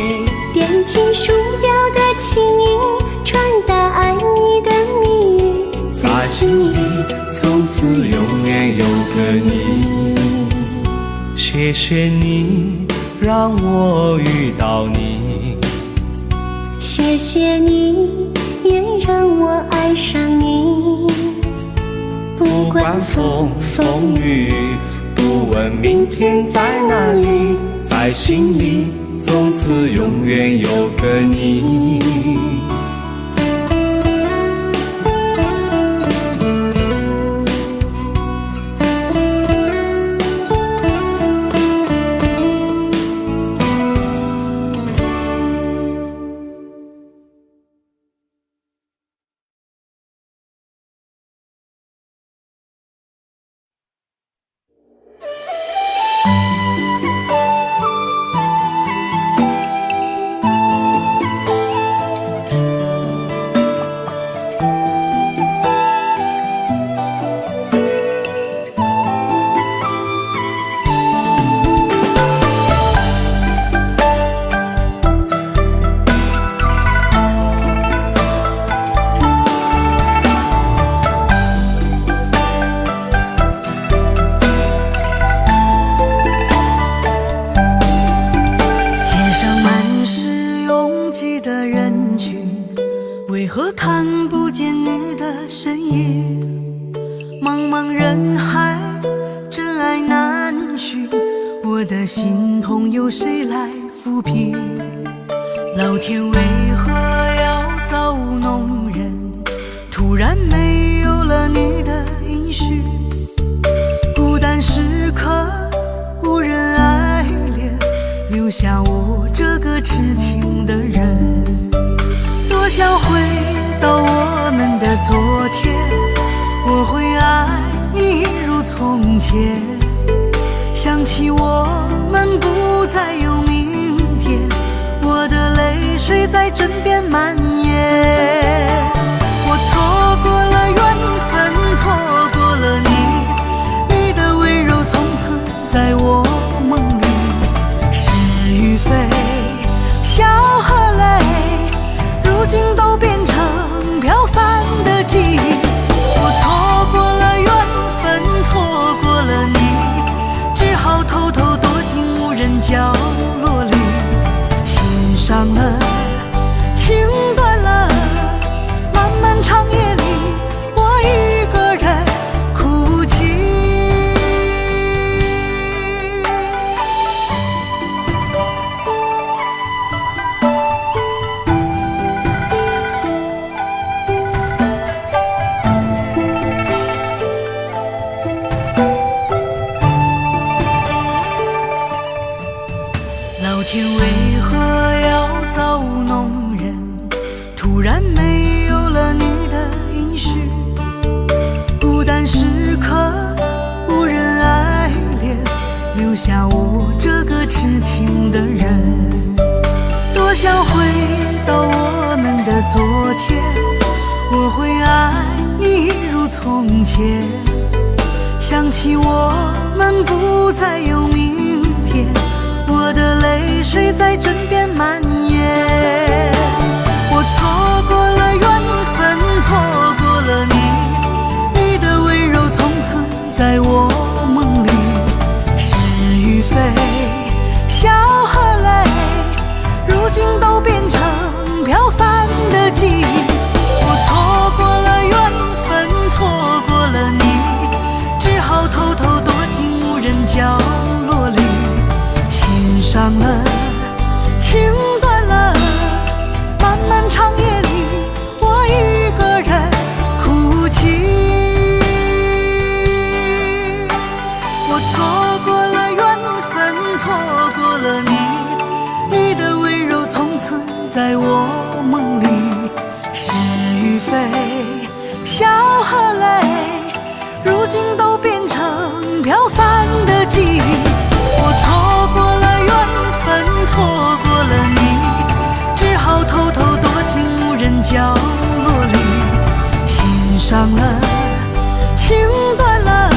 点击鼠标的情音，传达爱你的蜜语，在心里从此永远有个你。谢谢你让我遇到你，谢谢你也让我爱上你。不管风风雨，不问明天在哪里，在心里从此永远有个你。为何看不见你的身影？茫茫人海，真爱难寻，我的心痛由谁来抚平？老天为何要造物弄人？突然没有了你的音讯，孤单时从前，想起我们不再有明天，我的泪水在枕边蔓延。我错过了缘分，错过了你，你的温柔从此在我梦里。是与非，笑和泪，如今都变成飘散的记忆。我错过了缘分，错过了你，只好偷偷躲进无人角落里。心伤了，情断了，漫漫长夜里，我一个人哭泣。老天为何要造物弄人？突然没有了你的音讯，孤单时刻无人爱恋，留下我这个痴情的人。多想回到我们的昨天，我会爱你一如从前。想起我们不再有明天，我的泪水在枕边蔓延。我错过了缘分，错过了你，你的温柔从此在我梦里。是与非，笑和泪，如今都变成飘散的记忆。我错过了缘分，错过了你，只好偷偷躲进无人角落里。心伤了，情断了，漫漫长夜里，我一个人哭泣。我错过了缘分，错过了你，你的温柔从此在我梦里。是与非，笑和泪，如今都变成飘散的记忆。我错过了缘分，错过了你，只好偷偷躲进无人角落里。心伤了，情断了，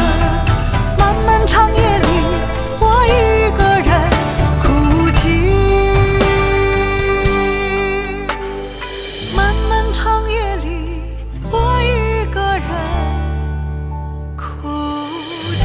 漫漫长夜里，我一个人哭泣。漫漫长夜里，我一个人哭泣。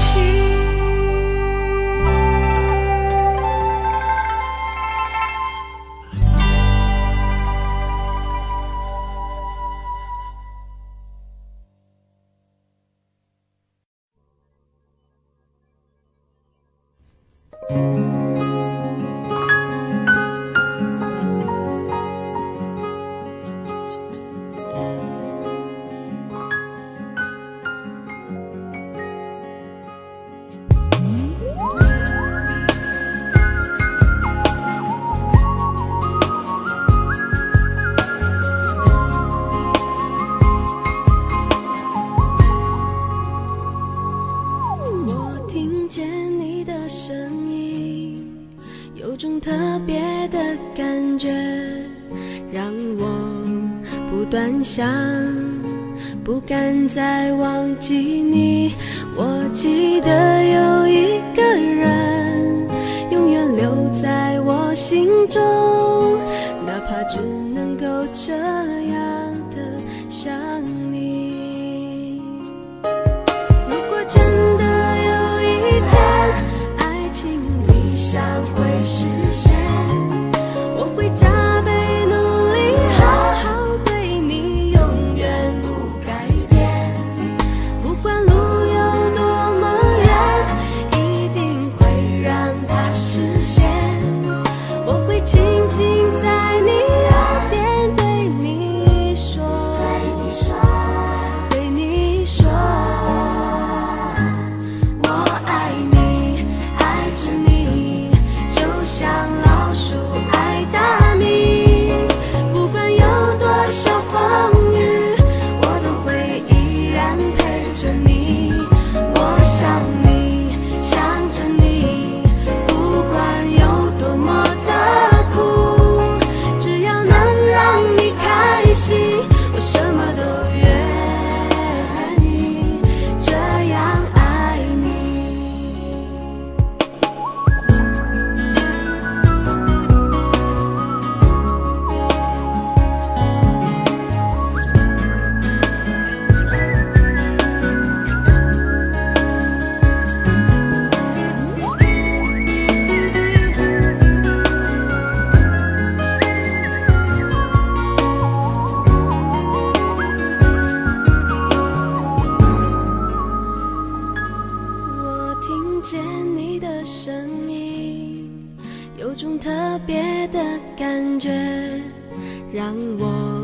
我听见你的声音，有种特别的感觉，让我不断想，不敢再忘记你。我记得有一个人，永远留在我心中，哪怕只能够这样的想你。如果真的有一天，爱情理想会实现，我会加倍努力，好好对你，永远不改变。不管路有多么远，一定会让它实现。我会轻轻在你耳边对你说，我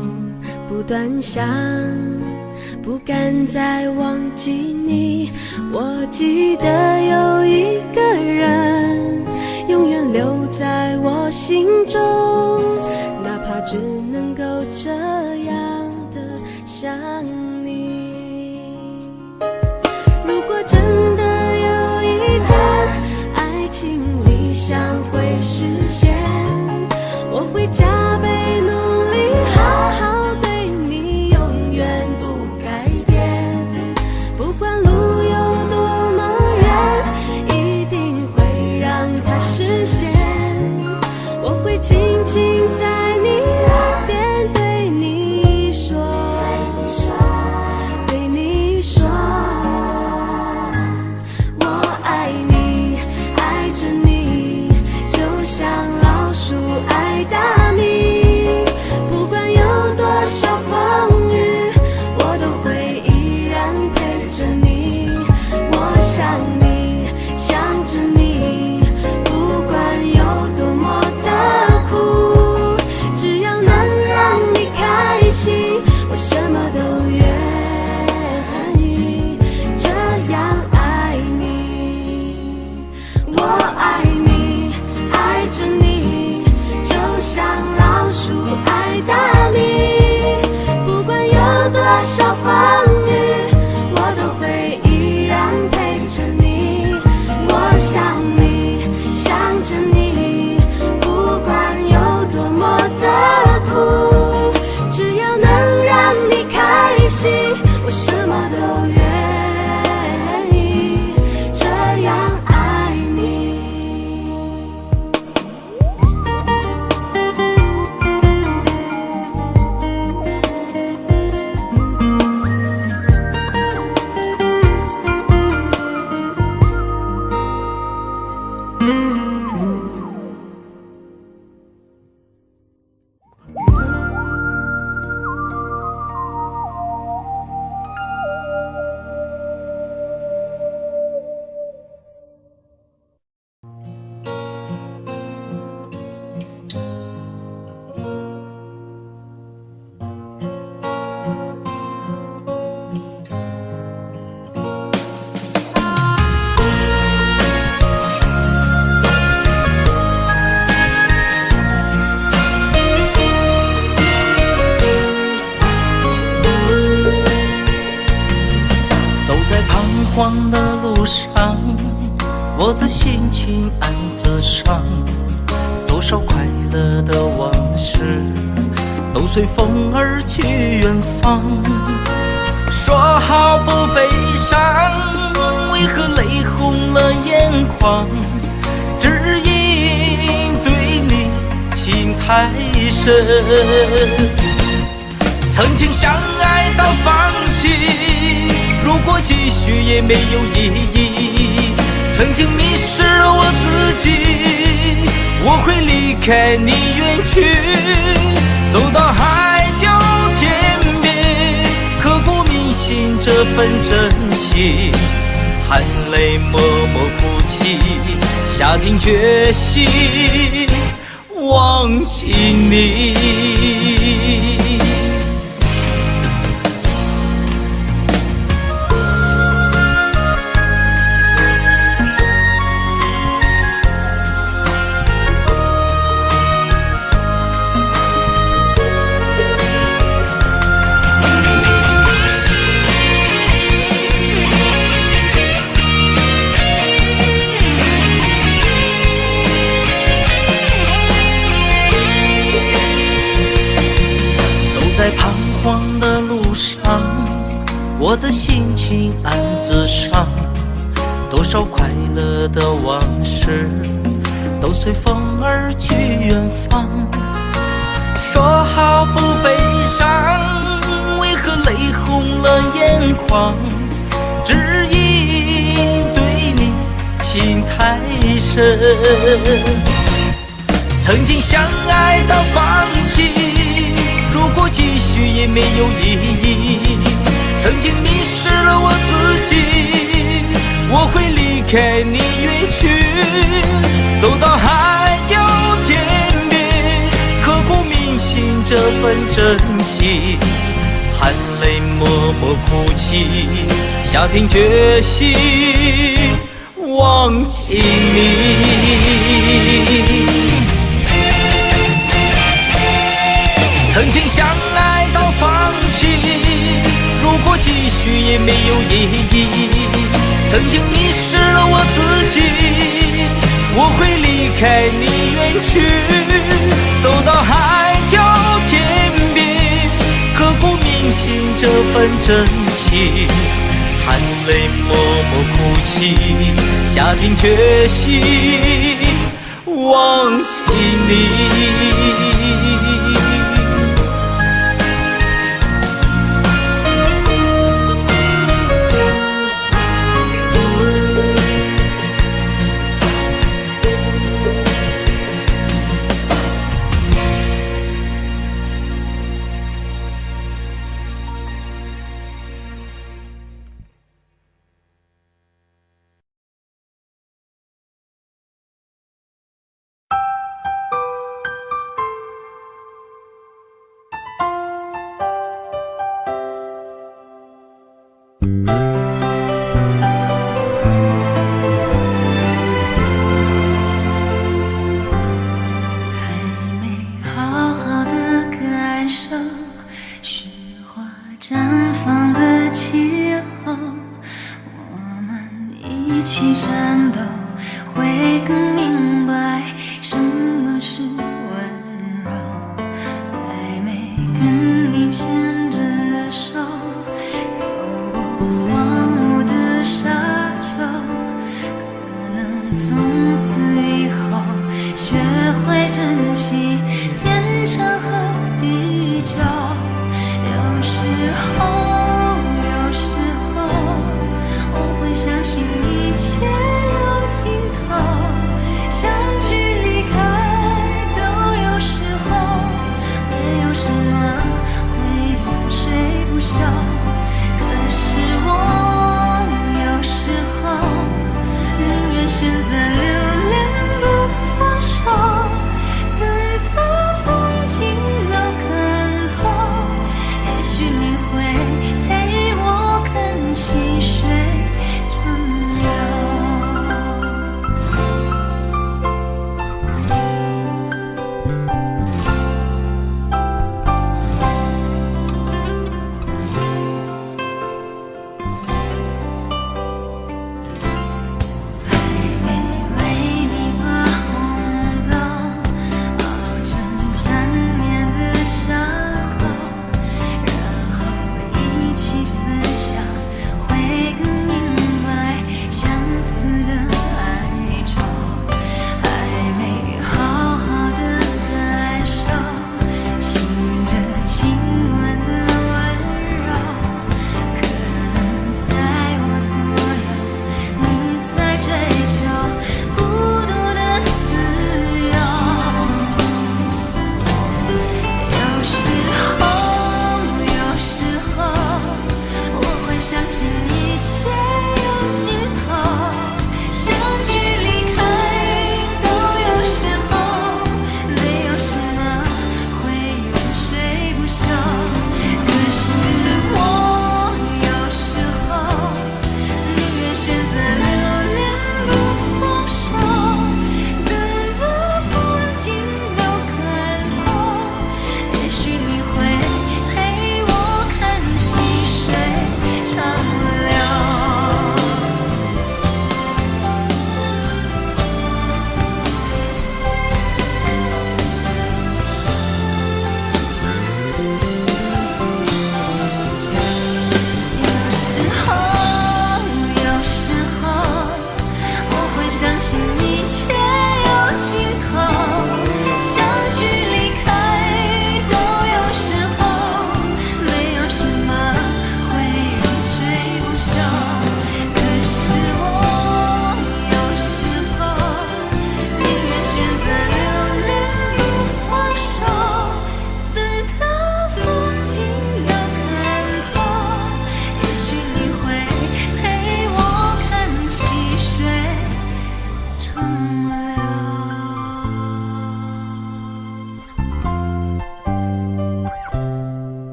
不断想，不敢再忘记你。我记得有一个人永远留在我心中，哪怕只能够这样的想你。如果真的有一天爱情理想会实现，我会加倍努力，好好对你，永远不改变。不管路有多么远，一定会让它实现。我会轻轻在你耳边对你说，对你说，我爱你，爱着你，就像老鼠爱大米。不管有多少风雨，我都会依然陪着你。我想你，想着你，不管有多么的苦，只要能让你开心，我什么都愿意这样爱你。我爱你，爱着你，就像老鼠爱大米。不管有多少风雨，我都会依然陪着你。我想你，想着你，不管有多么的苦，只要能让你开心，我什么都愿意这样爱你。走在彷徨的路上，我的心情暗自伤。多少快乐的往事都随风而去远方。说好不悲伤，为何泪红了眼眶？只因对你情太深，曾经相爱到放弃，如果继续也没有意义。曾经迷失了我自己，我会离开你远去，走到海角天边，刻骨铭心这份真情，含泪默默哭泣，下定决心忘记你。在彷徨的路上，我的心情暗自伤。多少快乐的往事都随风而去远方。说好不悲伤，为何泪红了眼眶？只因对你情太深，曾经相爱到放弃，如果继续也没有意义。曾经迷失了我自己，我会离开你远去，走到海角天边，刻骨铭心这份真情，含泪默默哭泣，下定决心忘记你。曾经相爱到放弃，如果继续也没有意义。曾经迷失了我自己，我会离开你远去，走到海角天边，刻骨铭心这份真情，含泪默默哭泣，下定决心忘记你。会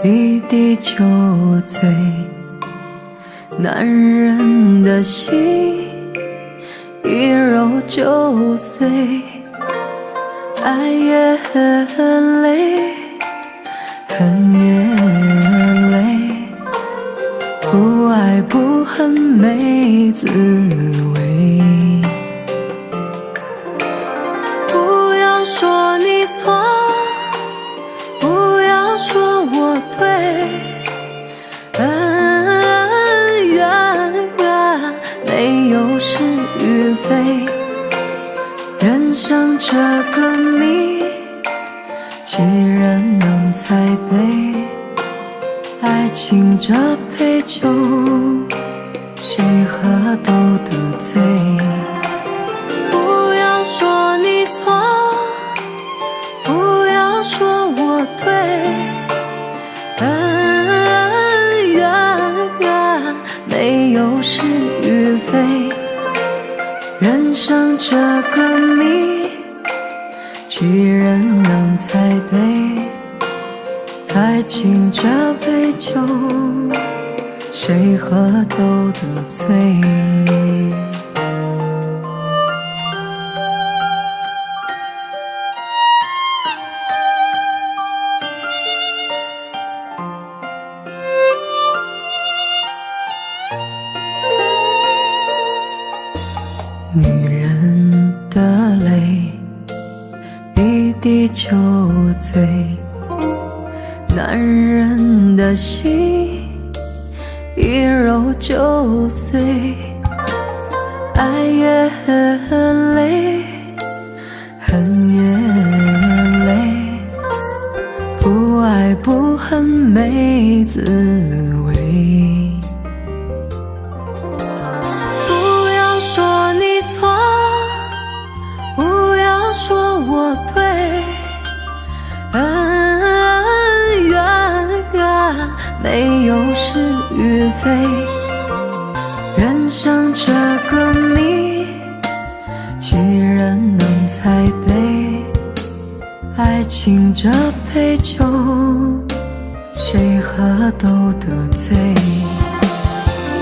一滴酒醉，男人的心一揉就碎，爱也很累，恨也累，不爱不恨没滋味。不要说你错，不要说我对，恩怨没有是与非，人生这个谜，几人能猜对？爱情这杯酒，谁喝都得醉。不要说你错，不要说我对，恩怨没有是与非，人生这个谜，几人能猜对？爱情这杯酒，谁喝都得醉。女人的泪，一滴就醉，男人的心一揉就碎，爱也很累，恨也累，不爱不恨没滋味。不要说你错，不要说我对，恩怨没有是与非，人生这个谜，几人能猜对？爱情这杯酒，谁喝都得醉。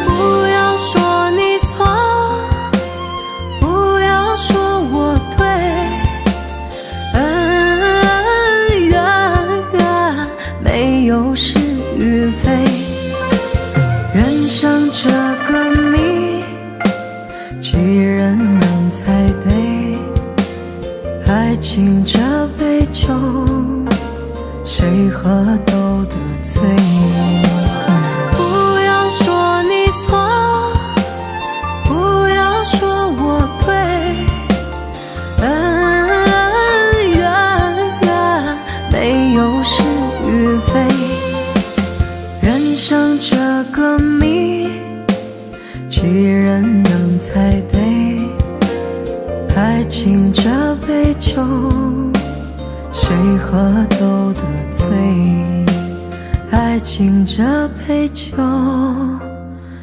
不要说你错，不要说我对，恩怨没有是与非，人生这个谜，几人能猜对？爱情这杯酒，谁喝都得醉。不要说你错，不要说我对，恩怨没有是与非，人生这个谜，几人能猜对？爱情这杯酒，谁喝都得醉。爱情这杯酒，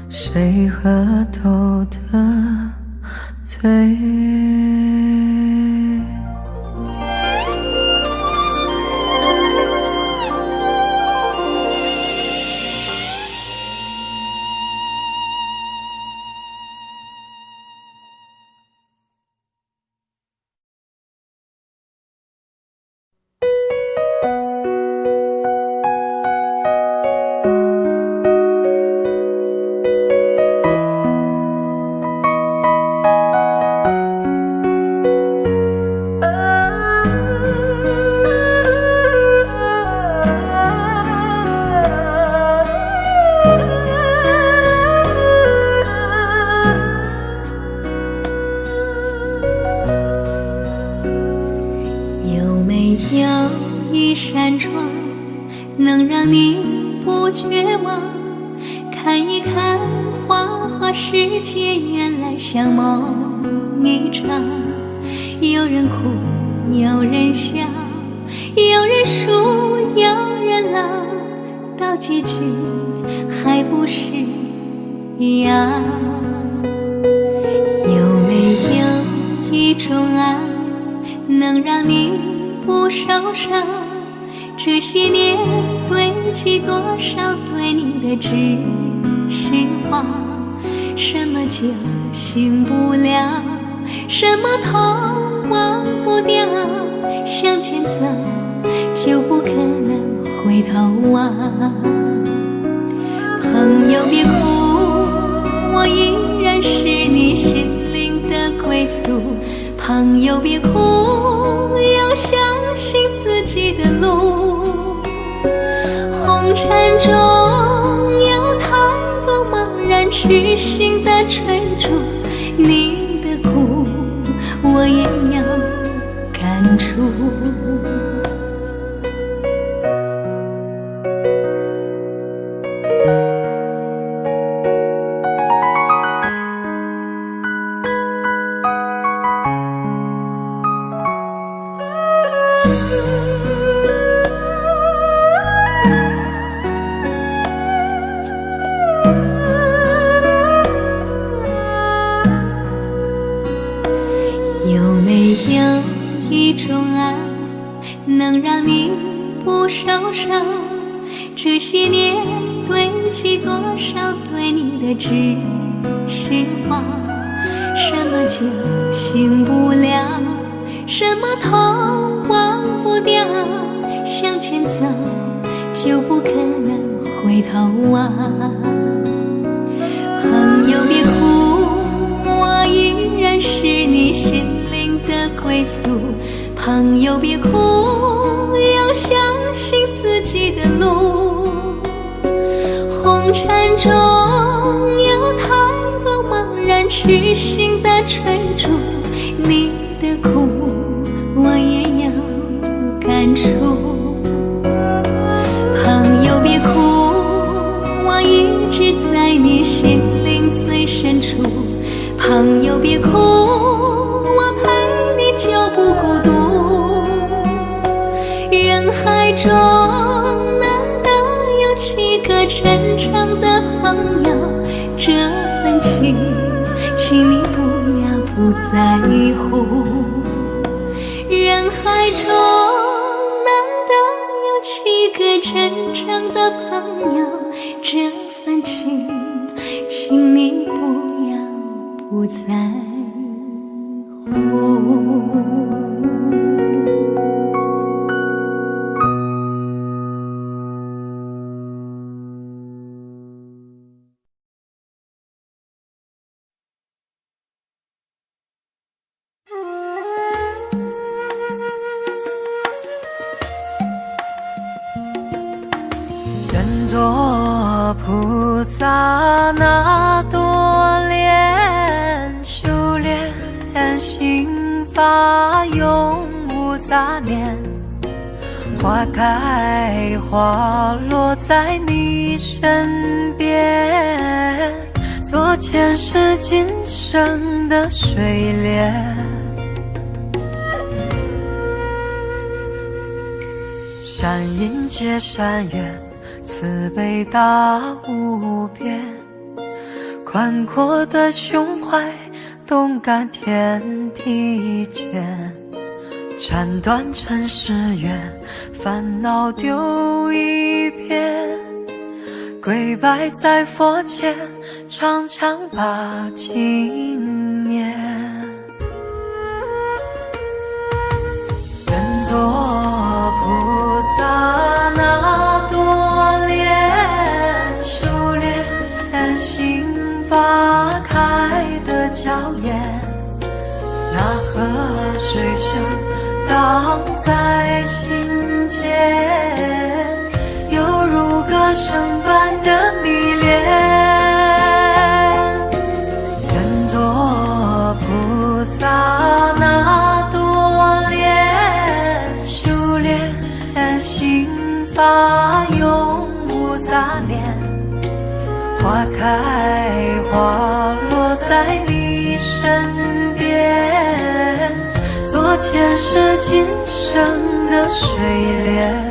谁喝都得醉。有没有一扇窗，能让你不绝望？看一看花花世界，原来像梦一场。有人哭，有人笑，有人输，有人老，到结局还不是一样。有没有一种爱，能让你不受伤？这些年对起多少对你的知心话？什么就醒不了，什么痛忘不掉，向前走就不可能回头啊。朋友别哭，我依然是你心灵的归宿。朋友别哭，要相信自己的路。红尘中有太多茫然痴心的追逐，你的苦我也有感触。有没有一种爱能让你不受伤？这些年堆积多少对你的知心话？什么就醒不了，什么痛忘不掉，向前走就不可能回头啊。朋友别哭，我依然是你心灵的归宿。朋友别哭，要相信自己的路。红尘中有太多茫然痴心的追逐，你的苦我也有感触。朋友别哭，我一直在你心灵最深处。朋友别哭，我陪你就不孤独。人海中难得有几个真正的朋友，这份情请你不要不在乎。人海中难得有几个真正的朋友，这份情请你不要不在乎。愿做菩萨那多莲，修炼心法永无杂念。花开花落在你身边，做前世今生的水莲。善因结善缘，慈悲大无边，宽阔的胸怀，动感天地间。斩断尘世缘，烦恼丢一片，跪拜在佛前，常常把经念。愿做菩萨那多莲，修炼心法开得娇艳。那河水声荡在心间，犹如歌声般的迷恋。愿做菩萨那多莲，修炼心法永无杂念。花开花落在你身边，做前世今生的水莲。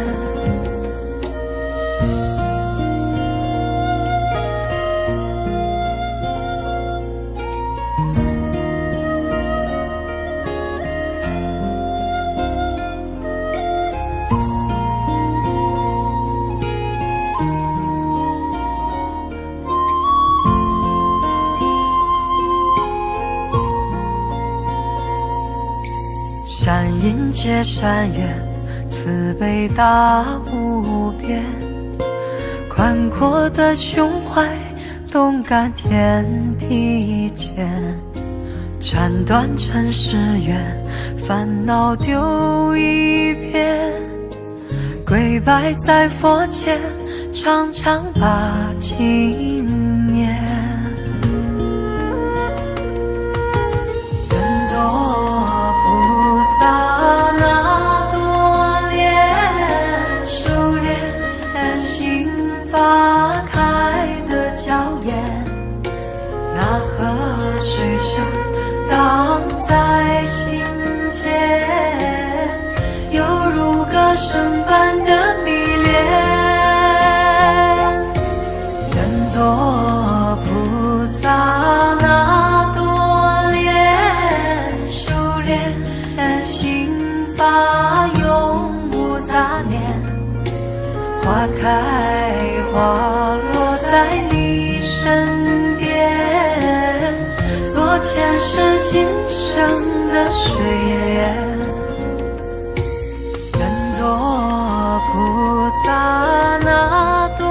界山岳，慈悲大无边，宽阔的胸怀，动感天地间，斩断尘世缘，烦恼丢一边，跪拜在佛前，常常把经念。愿做菩萨那多莲，修炼心法开的娇艳，那河水声荡在心间，犹如歌声般的迷恋。愿做菩萨那多莲，修炼心法永无杂念，花开花落在你身边，做前世今生的水莲。愿做菩萨那多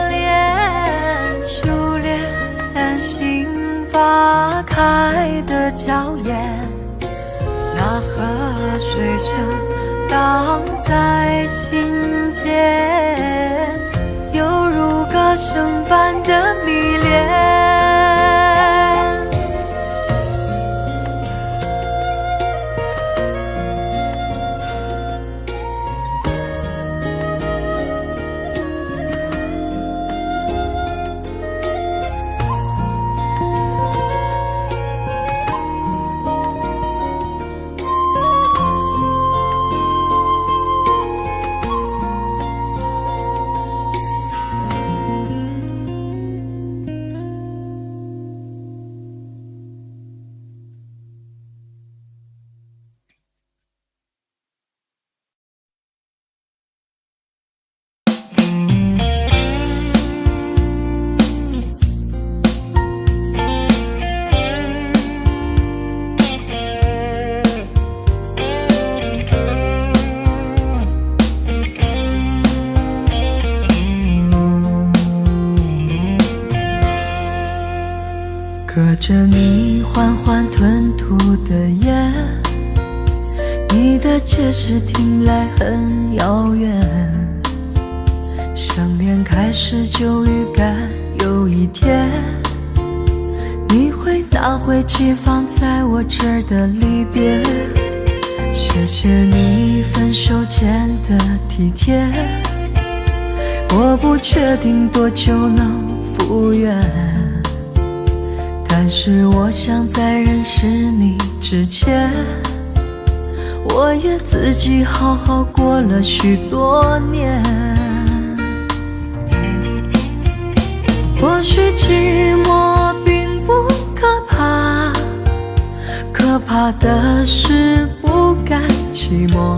莲，修炼心法开的娇艳，那河水声荡在心间，犹如歌声般的迷恋。隔着你缓缓吞吐的烟，你的解释听来很遥远，想念开始就预感有一天，你会拿回寄放在我这儿的离别。谢谢你分手前的体贴，我不确定多久能复原，但是我想在认识你之前，我也自己好好过了许多年。或许寂寞并不可怕，可怕的是不甘寂寞，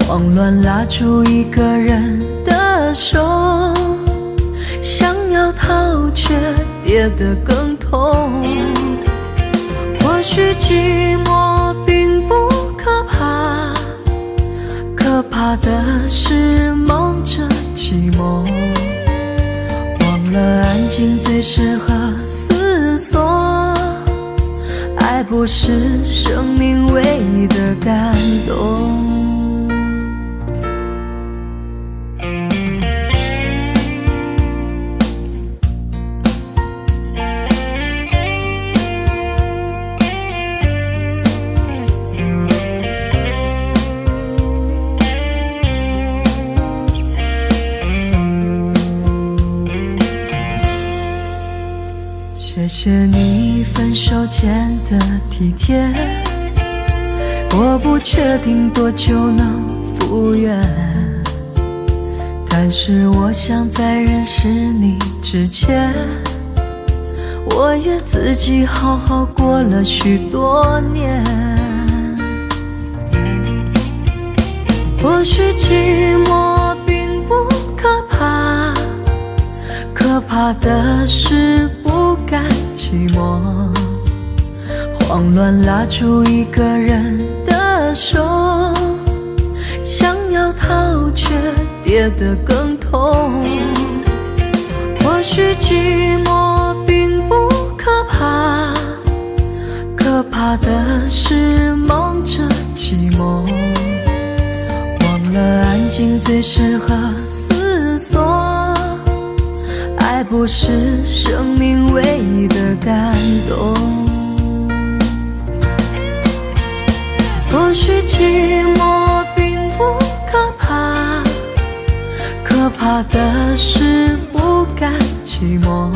慌乱拉住一个人的手，想要逃却跌得更痛。或许寂寞并不可怕，可怕的是忙着寂寞，忘了安静最适合思索，爱不是生命唯一的感动。谢谢你分手前的体贴，我不确定多久能复原，但是我想在认识你之前，我也自己好好过了许多年。或许寂寞并不可怕，可怕的是不甘寂寞，慌乱拉住一个人的手，想要逃却跌得更痛。或许寂寞并不可怕，可怕的是忙着寂寞，忘了安静最适合思索。爱不是生命唯一的感动。或许寂寞并不可怕，可怕的是不甘寂寞，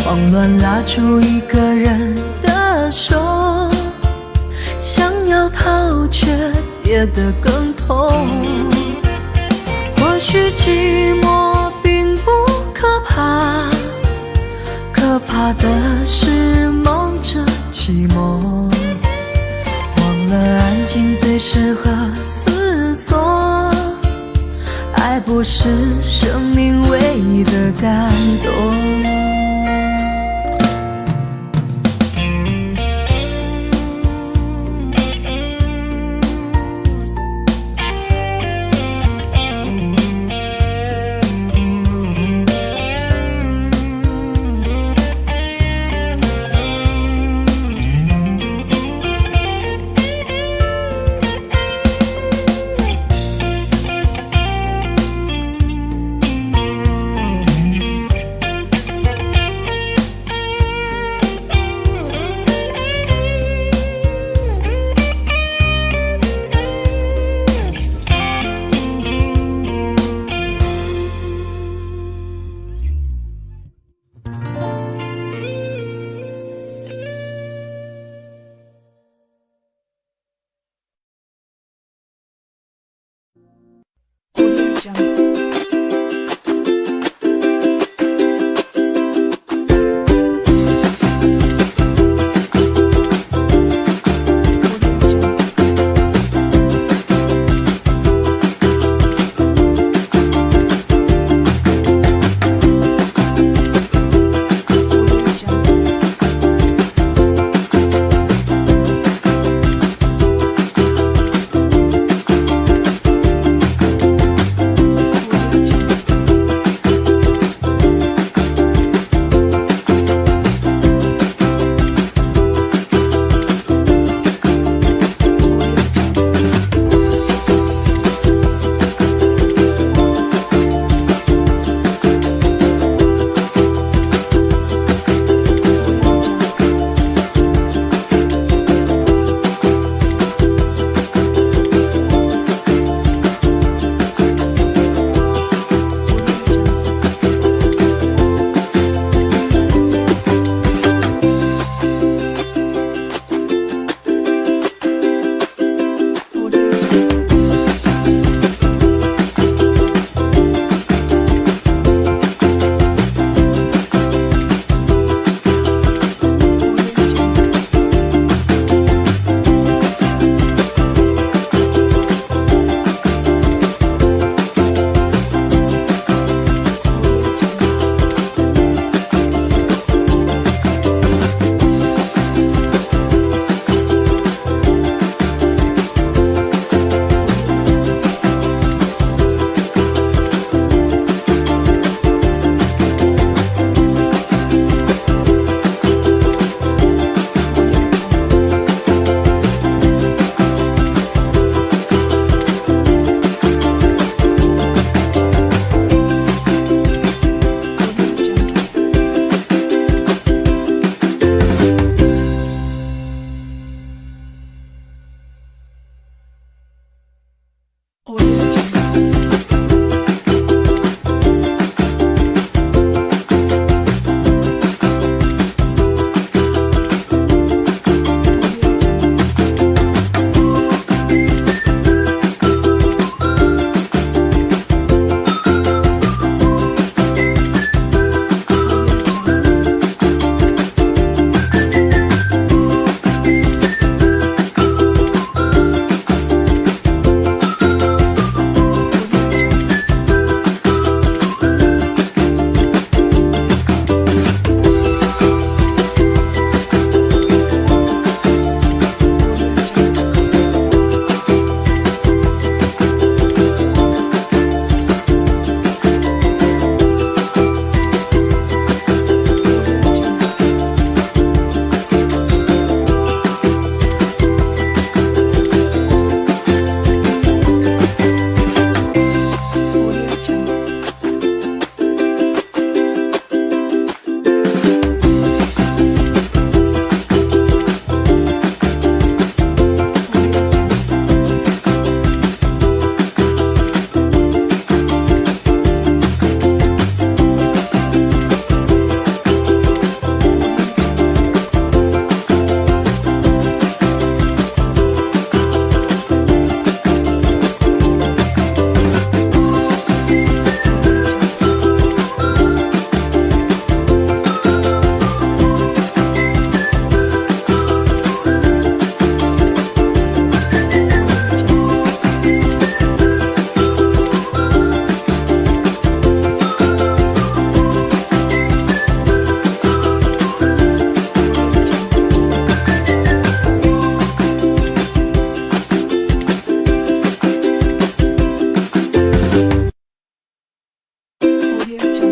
慌乱拉住一个人的手，想要逃却跌得更痛。或许寂寞并不可怕，可怕的是忙着寂寞，忘了安静最适合思索。爱不是生命唯一的感动。别人。